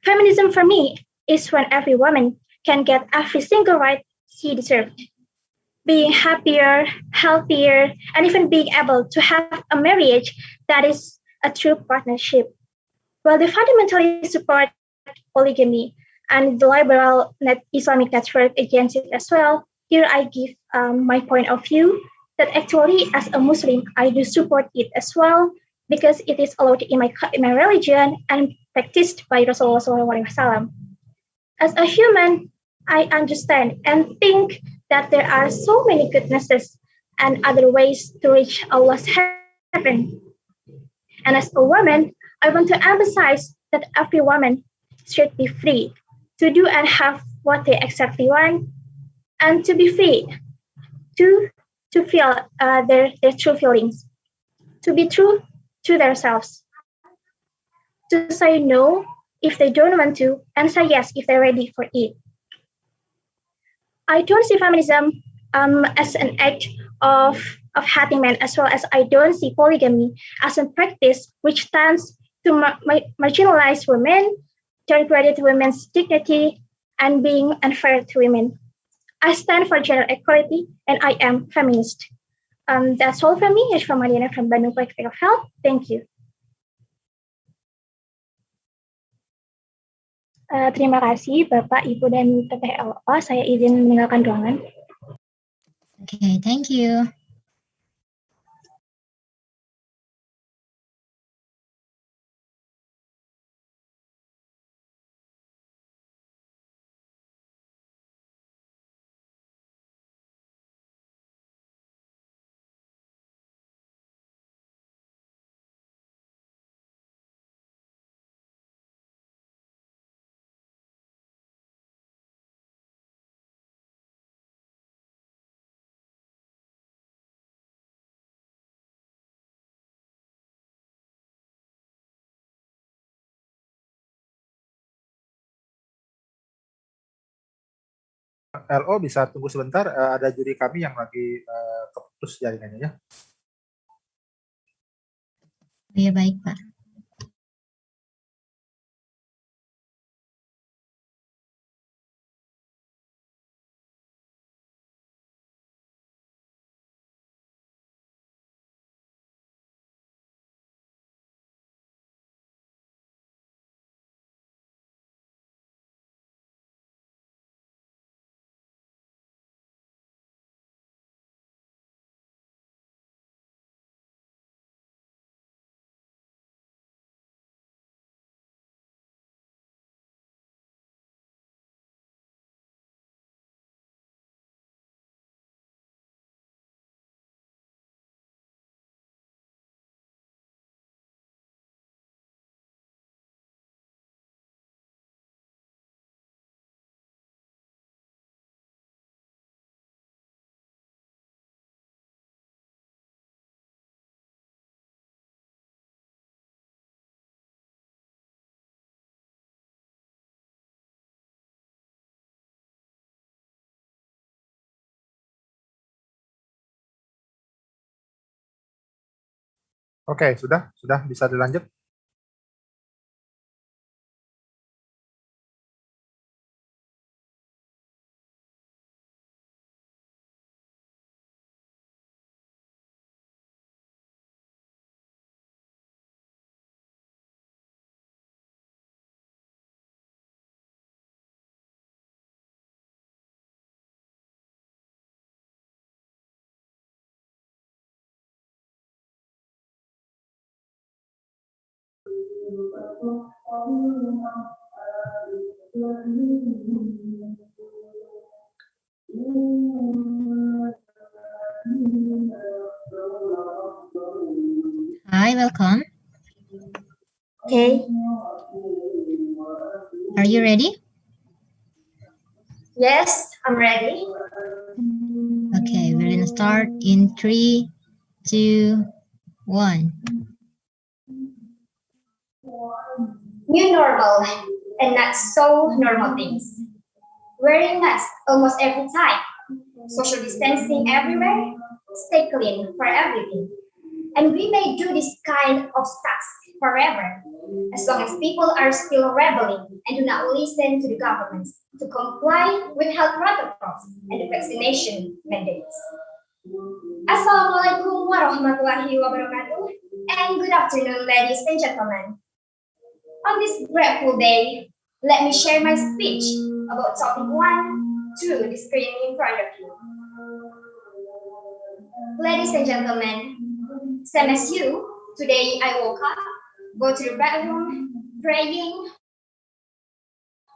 Feminism for me is when every woman can get every single right she deserved. Being happier, healthier, and even being able to have a marriage that is a true partnership. While they fundamentally support polygamy and the liberal Islamic network against it as well, here I give my point of view that actually as a Muslim, I do support it as well because it is allowed in my religion and practiced by Rasulullah SAW. As a human, I understand and think that there are so many goodnesses and other ways to reach Allah's heaven. And as a woman, I want to emphasize that every woman should be free to do and have what they exactly want, and to be free to feel their true feelings, to be true to themselves, to say no if they don't want to, and say yes if they're ready for it. I don't see feminism as an act of hating men, as well as I don't see polygamy as a practice which tends to marginalize women, degrade women's dignity, and being unfair to women. I stand for gender equality, and I am feminist. That's all from me. It's from Mariana from Bandung Polytechnic of Health. Thank you. Terima kasih Bapak, Ibu, dan Teteh LO. Saya izin meninggalkan ruangan. Okay, thank you. LO bisa tunggu sebentar, ada juri kami yang lagi keputus jaringannya ya. Iya, baik, Pak. Oke, sudah bisa dilanjut. Hi, welcome. Okay. Are you ready? Yes, I'm ready. Okay, we're gonna start in 3, 2, 1. New normal and not so normal things. Wearing masks almost every time. Social distancing everywhere. Stay clean for everything. And we may do this kind of stuff forever, as long as people are still rebelling and do not listen to the government to comply with health protocols and the vaccination mandates. Assalamualaikum warahmatullahi wabarakatuh, and good afternoon, ladies and gentlemen. On this grateful day, let me share my speech about topic 1 through the screen in front of you. Ladies and gentlemen, same as you, today I woke up, go to the bathroom, praying,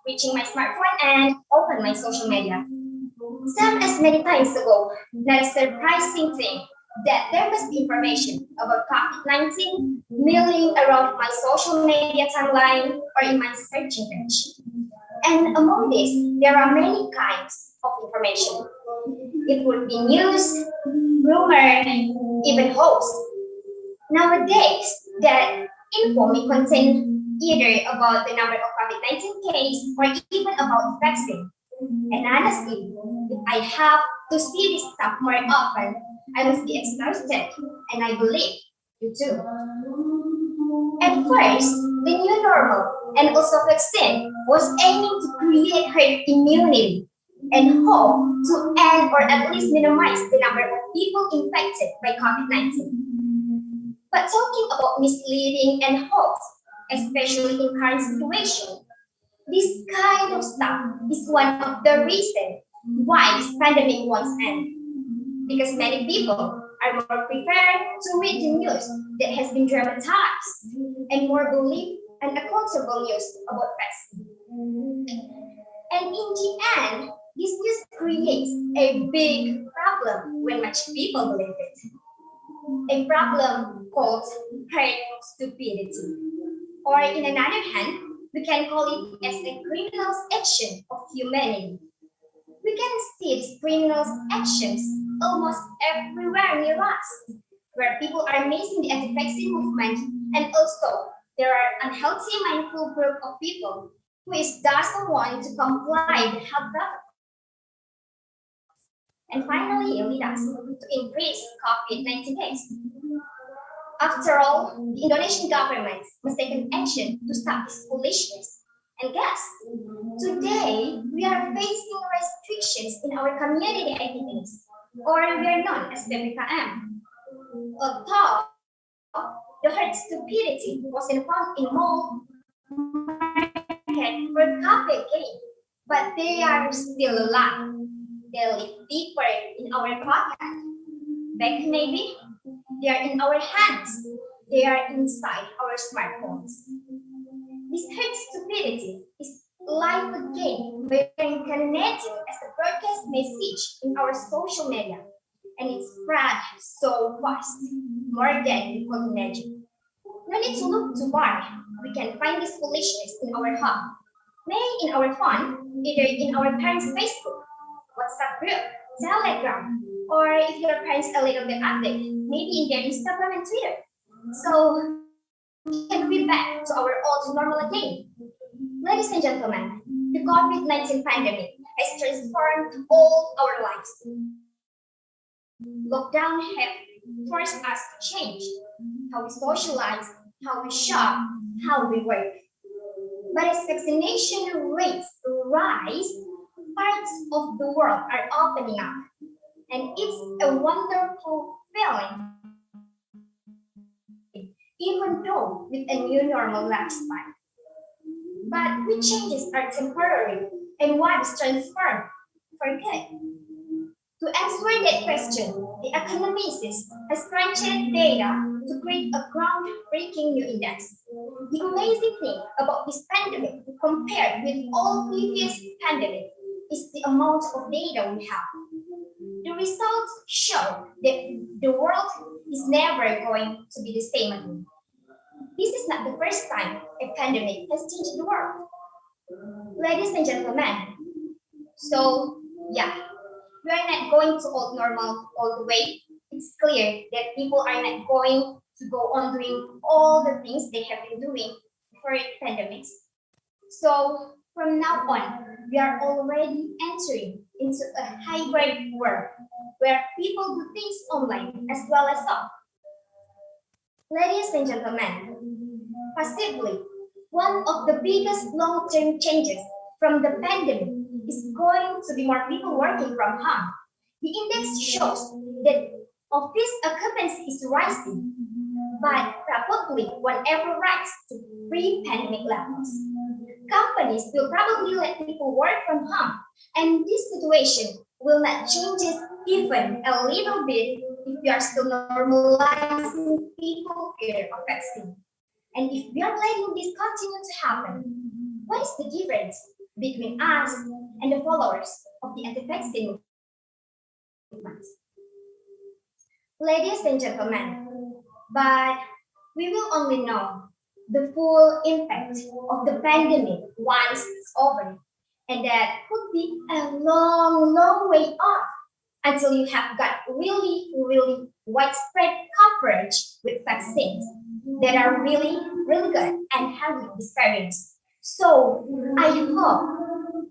reaching my smartphone, and open my social media. Same as many times ago, not a surprising thing that there must be information about COVID-19 milling around my social media timeline or in my searching page. And among these, there are many kinds of information. It would be news, rumor, even hoax. Nowadays, that info may contain either about the number of COVID-19 cases or even about vaccine. And honestly, if I have to see this stuff more often, I must be exhausted, and I believe you too. At first, the new normal and also vaccine was aiming to create herd immunity and hope to end or at least minimize the number of people infected by COVID-19. But talking about misleading and hoax, especially in current situation, this kind of stuff is one of the reasons why this pandemic won't end. Because many people are more prepared to read the news that has been dramatized and more believe and accountable news about vaccine. And in the end, this news creates a big problem when much people believe it. A problem called herd stupidity. Or in another hand, we can call it as a criminal's action of humanity. We can see these criminal's actions almost everywhere near us, where people are missing the anti-vaccine movement, and also there are unhealthy, mindful group of people who doesn't want to comply with health protocols. And finally, lead us to increase COVID-19 cases. After all, the Indonesian government must take an action to stop this foolishness. And guess, today we are facing restrictions in our community activities, or we are known as PPKM. Although the herd stupidity wasn't found in mall, market, or cafe game, but they are still alive. They live deeper in our pocket. Back maybe, they are in our hands. They are inside our smartphones. This herd stupidity is live again by reincarnating as a broadcast message in our social media, and it spread so fast, more than we could imagine. No need to look too far. We can find this foolishness in our home, maybe in our phone, either in our parents' Facebook, WhatsApp group, Telegram, or if your parents are a little bit updated, maybe in their Instagram and Twitter. So can we back to our old normal again? Ladies and gentlemen, the COVID-19 pandemic has transformed all our lives. Lockdown have forced us to change how we socialize, how we shop, how we work. But as vaccination rates rise, parts of the world are opening up. And it's a wonderful feeling, even though with a new normal lifestyle. But which changes are temporary and what is transformed for good? To answer that question, the economist has crunched data to create a groundbreaking new index. The amazing thing about this pandemic compared with all previous pandemics is the amount of data we have. The results show that the world is never going to be the same again. This is not the first time a pandemic has changed the world. Ladies and gentlemen, so yeah, we are not going to old normal all the way. It's clear that people are not going to go on doing all the things they have been doing for pandemics. So from now on, we are already entering into a hybrid world where people do things online as well as off. Ladies and gentlemen, possibly one of the biggest long-term changes from the pandemic is going to be more people working from home. The index shows that office occupancy is rising, but probably won't ever rise to pre-pandemic levels. Companies will probably let people work from home, and this situation will not change it even a little bit if we are still normalizing people fear of vaccine. And if we are letting this continue to happen, what is the difference between us and the followers of the anti-vaccine movement? months. Ladies and gentlemen, but we will only know the full impact of the pandemic once it's over, and that could be a long, long way off until you have got really, really widespread coverage with vaccines that are really, really good and highly experienced. So I hope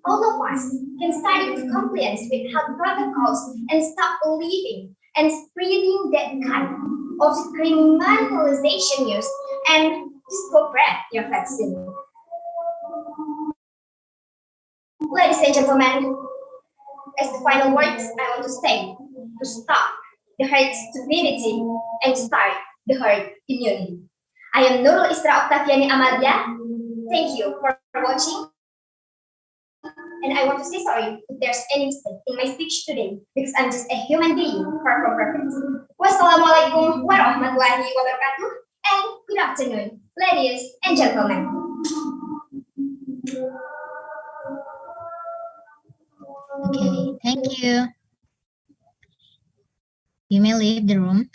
all of us can start with compliance with health protocols and stop believing and spreading that kind of criminalization news and just go grab your vaccine. Ladies and gentlemen, as the final words, I want to say to stop the herd stupidity and start the herd immunity. I am Nurul Isra Octaviani Amalia. Thank you for watching. And I want to say sorry if there's any mistake in my speech today because I'm just a human being far from perfect. Wassalamualaikum warahmatullahi wabarakatuh and good afternoon, ladies and gentlemen. Okay, thank you. You may leave the room.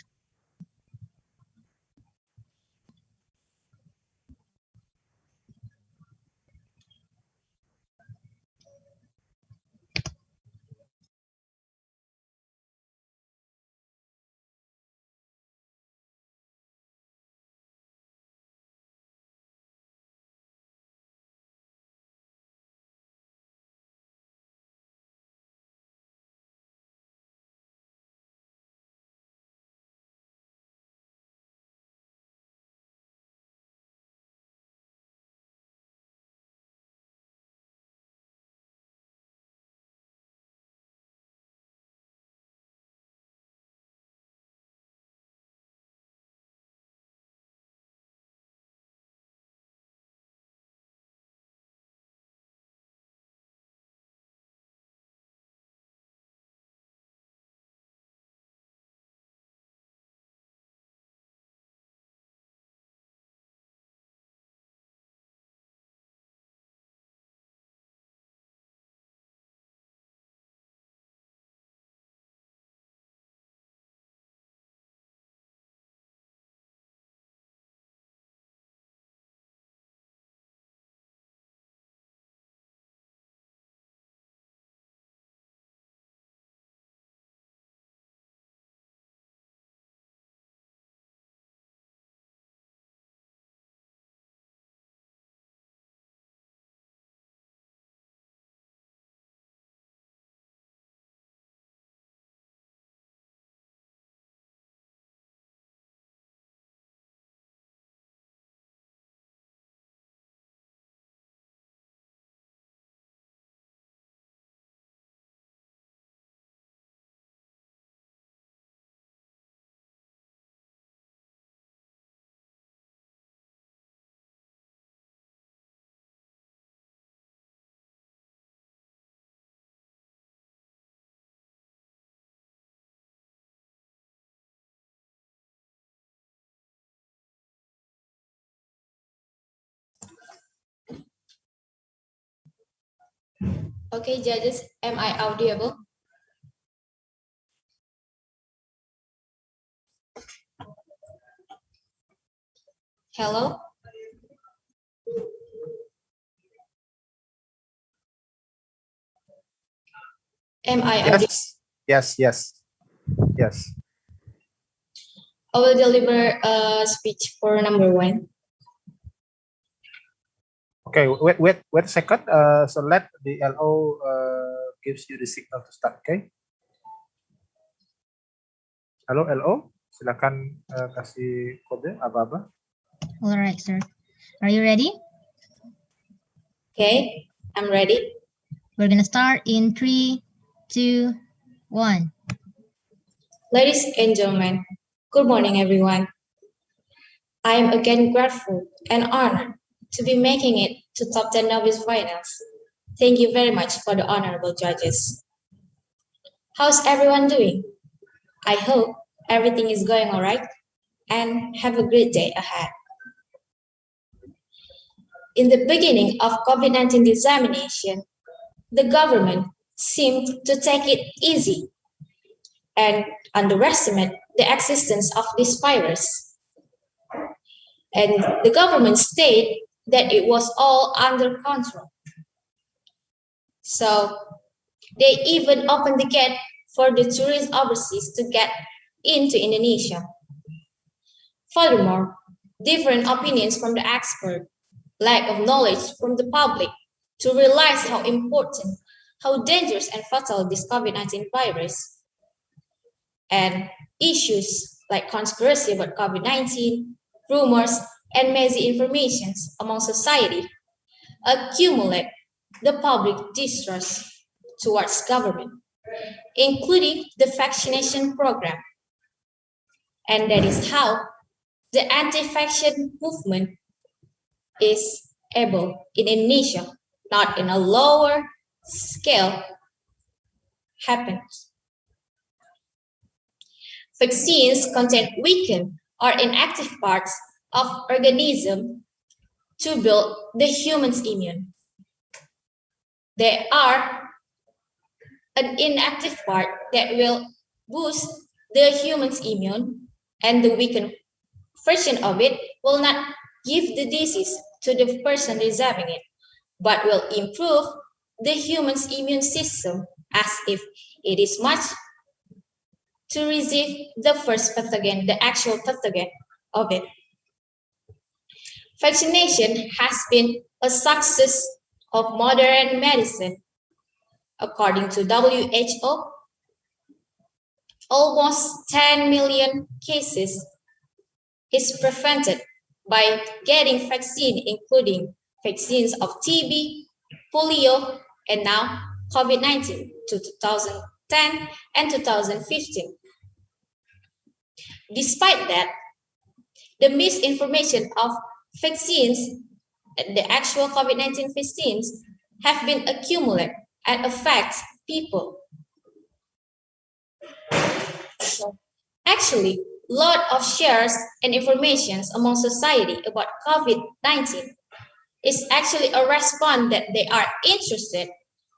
Okay, judges, am I audible? Hello? Am I audible? Yes. I will deliver a speech for number 1. Okay, wait a second. So let the LO gives you the signal to start. Okay. Halo LO, silakan kasih kode apa-apa. All right, sir. Are you ready? Okay, I'm ready. We're gonna start in 3, 2, 1. Ladies and gentlemen, good morning, everyone. I am again grateful and honored to be making it to top 10 Novice finals. Thank you very much for the honorable judges. How's everyone doing? I hope everything is going all right and have a great day ahead. In the beginning of COVID-19 examination, the government seemed to take it easy. and underestimate the existence of this virus. And the government stated that it was all under control. So they even opened the gate for the tourists overseas to get into Indonesia. Furthermore, different opinions from the expert, lack of knowledge from the public to realize how important, how dangerous and fatal this COVID-19 virus, and issues like conspiracy about COVID-19, rumors, and misinformation among society accumulate the public distrust towards government, including the vaccination program. And that is how the anti-vaccine movement is able in Indonesia, not in a lower scale, happens. Vaccines contain weakened or inactive parts of organism to build the human's immune. They are an inactive part that will boost the human's immune, and the weakened version of it will not give the disease to the person receiving it, but will improve the human's immune system as if it is much to receive the first pathogen, the actual pathogen of it. Vaccination has been a success of modern medicine. According to WHO, almost 10 million cases is prevented by getting vaccine, including vaccines of TB, polio, and now COVID-19 to 2010 and 2015. Despite that, the misinformation of vaccines, the actual COVID-19 vaccines, have been accumulated and affect people. So, actually, a lot of shares and information among society about COVID-19 is actually a response that they are interested,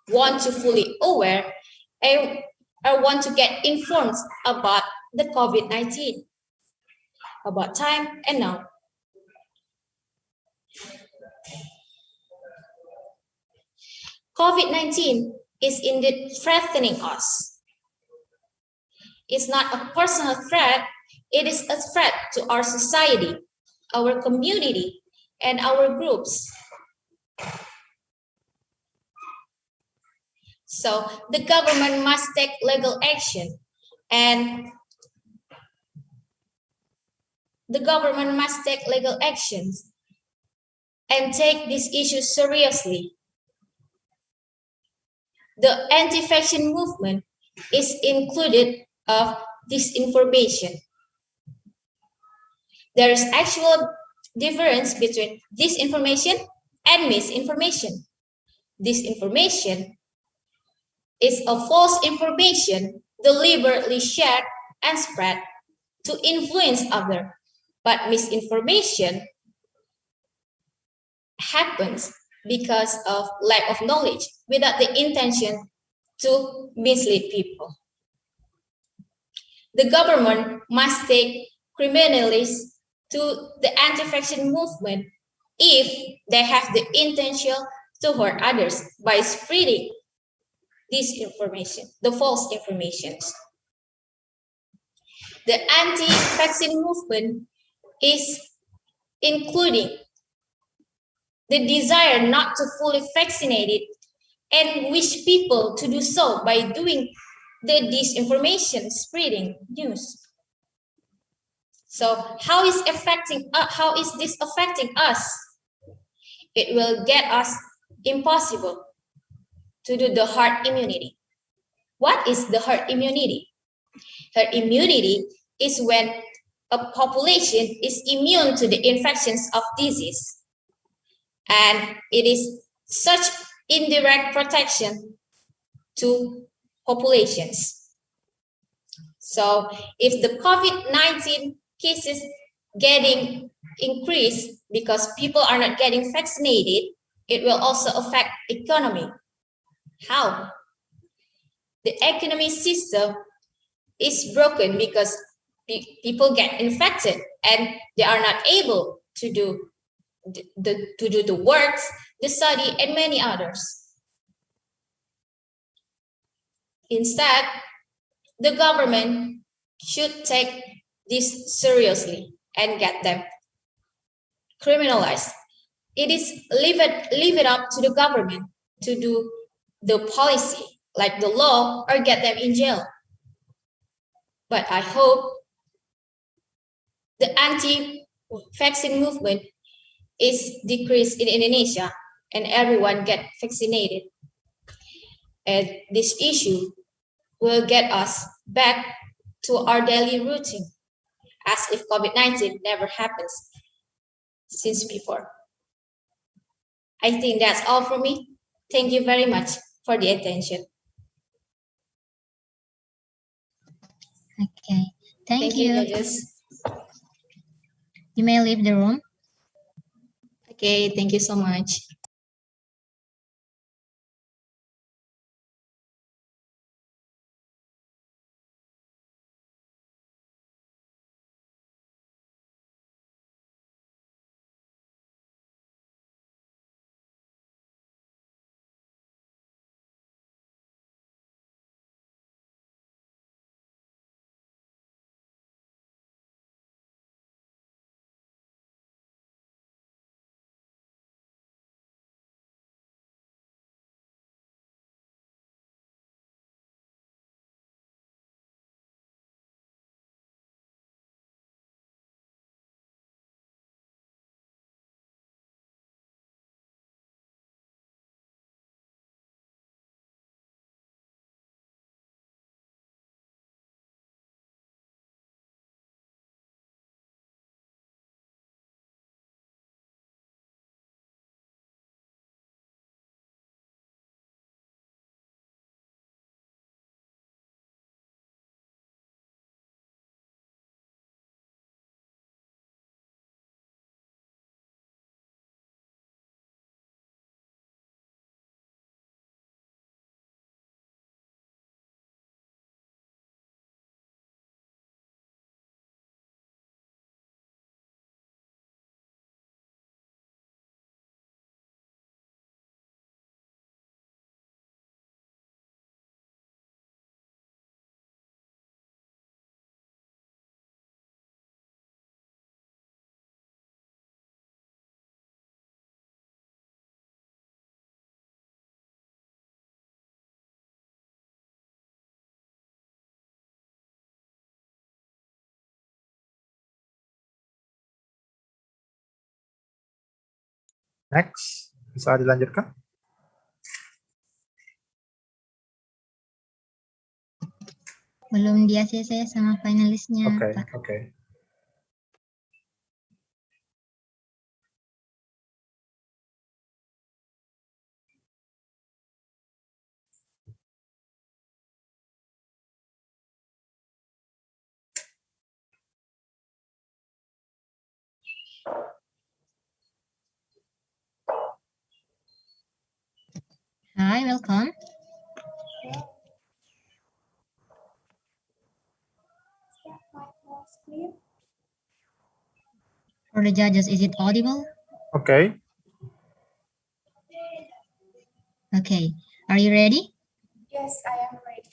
want to fully aware, and want to get informed about the COVID-19, about time and now. COVID-19 is indeed threatening us. It's not a personal threat, it is a threat to our society, our community, and our groups. So the government must take legal action, and the government must take legal actions and take this issue seriously. The anti-vaccine movement is included of disinformation. There is actual difference between disinformation and misinformation. Disinformation is a false information deliberately shared and spread to influence others, but misinformation happens because of lack of knowledge without the intention to mislead people. The government must take criminals to the anti-vaccine movement if they have the intention to hurt others by spreading disinformation, the false information. The anti-vaccine movement is including the desire not to fully vaccinate it and wish people to do so by doing the disinformation spreading news. So how is this affecting us? It will get us impossible to do the herd immunity. What is the herd immunity? Herd immunity is when a population is immune to the infections of disease. And it is such indirect protection to populations. So if the COVID-19 cases getting increased because people are not getting vaccinated, it will also affect economy. How? The economic system is broken because people get infected and they are not able to do the works, the study, and many others. Instead, the government should take this seriously and get them criminalized. It is leave it up to the government to do the policy, like the law, or get them in jail. But I hope the anti-vaccine movement is decreased in Indonesia and everyone get vaccinated. And this issue will get us back to our daily routine as if COVID-19 never happens since before. I think that's all for me. Thank you very much for the attention. Okay, thank you. Judges. You may leave the room. Okay, thank you so much. Next, bisa dilanjutkan? Belum di ACC sama finalisnya. Oke, Pak. oke. Hi, welcome. For the judges, is it audible? Okay. Okay, are you ready? Yes, I am ready.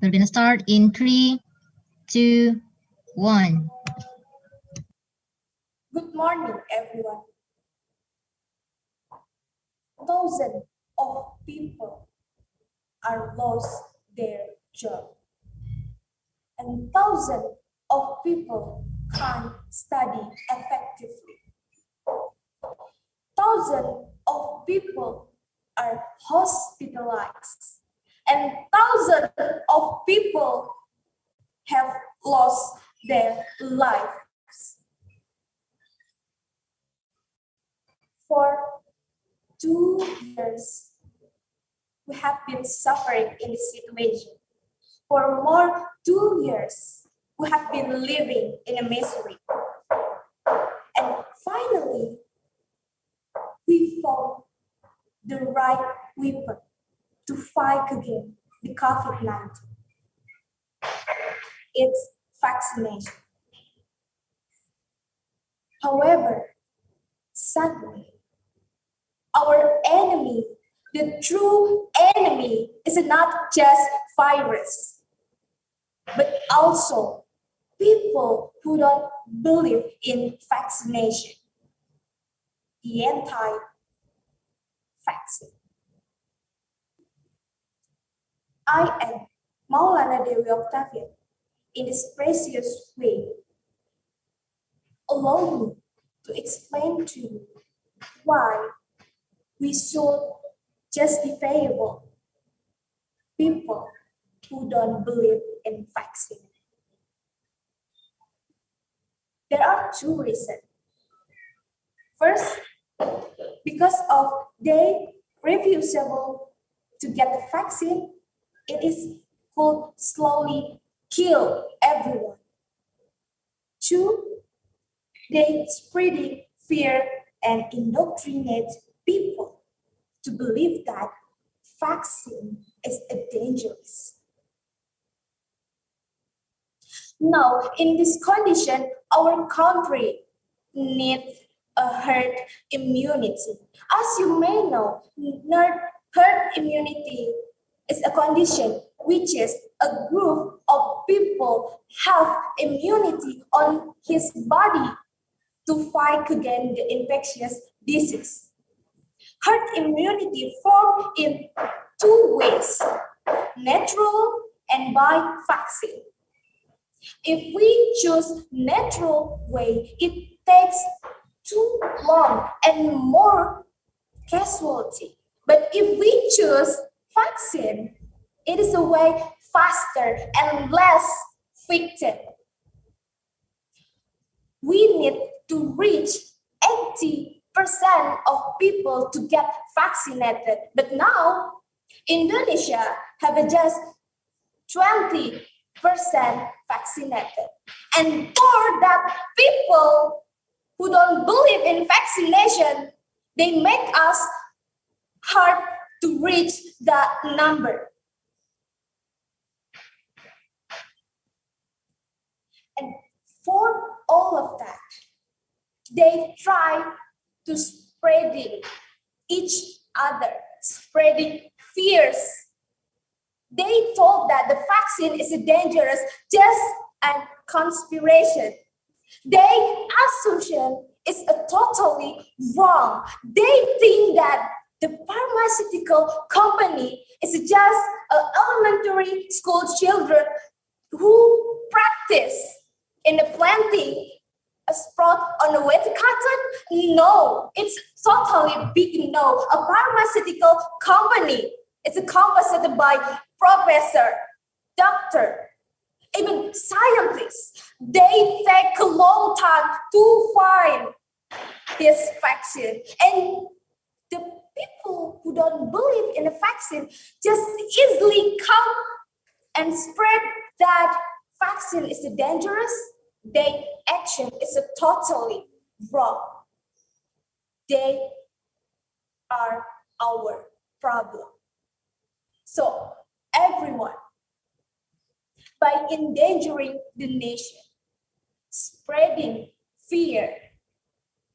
We're gonna start in 3, 2, 1. Good morning, everyone. Thousands of people are lost their job, and thousands of people can't study effectively. Thousands of people are hospitalized, and thousands of people have lost their lives. For 2 years, we have been suffering in this situation. For more 2 years, we have been living in a misery. And finally, we found the right weapon to fight against the COVID-19. it's vaccination. However, sadly, our enemy, the true enemy, is not just virus, but also people who don't believe in vaccination, the anti-vaccine. I am Maulana Dewi Octavian. In this precious way, allow me to explain to you why we should justifiable people who don't believe in vaccine. There are two reasons. First, because of they refusable to get the vaccine, it could slowly kill everyone. Two, they spreading fear and indoctrinate people to believe that vaccine is dangerous. Now, in this condition, our country needs a herd immunity. As you may know, herd immunity is a condition which is a group of people have immunity on his body to fight against the infectious disease. Herd immunity forms in two ways, natural and by vaccine. If we choose natural way, it takes too long and more casualty. But if we choose vaccine, it is a way faster and less victim. We need to reach 80% of people to get vaccinated. But now, Indonesia have just 20% vaccinated. And for that people who don't believe in vaccination, they make us hard to reach that number. And for all of that, they try to spreading each other, spreading fears. They thought that the vaccine is dangerous, just a conspiration. Their assumption is totally wrong. They think that the pharmaceutical company is just elementary school children who practice in the planting a sprout on the wet cotton. No, it's totally big no. A pharmaceutical company is composed by professor, doctor, even scientists. They take a long time to find this vaccine. And the people who don't believe in the vaccine just easily come and spread that vaccine is dangerous. Their action is totally wrong. They are our problem. So everyone, by endangering the nation, spreading fear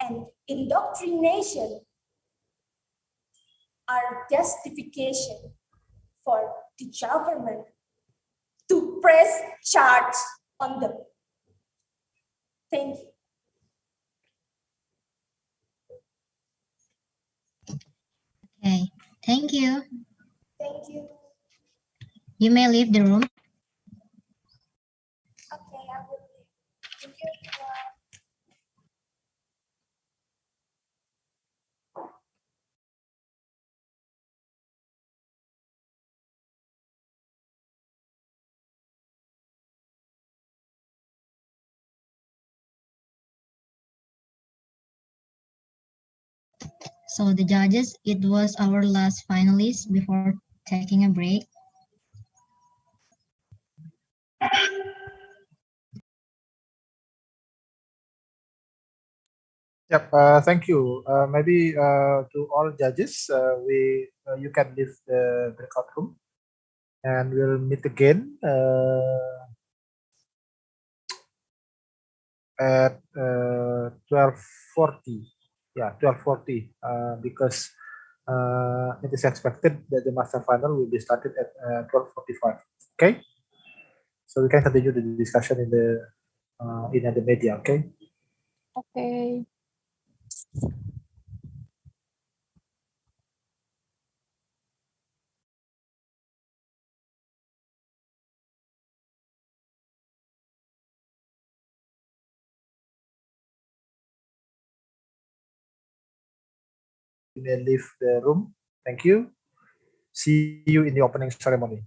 and indoctrination are justification for the government to press charge on them. Thank you. Okay, thank you. Thank you. You may leave the room. Okay, I will. Thank you. So the judges, it was our last finalist before taking a break. Yep. Thank you. Maybe to all judges, you can leave the breakout room, and we'll meet again at 12:40. Yeah, 12:40. Because it is expected that the master final will be started at 12:45. Okay. So we can continue the discussion in the media. Okay. Okay. You may leave the room. Thank you. See you in the opening ceremony.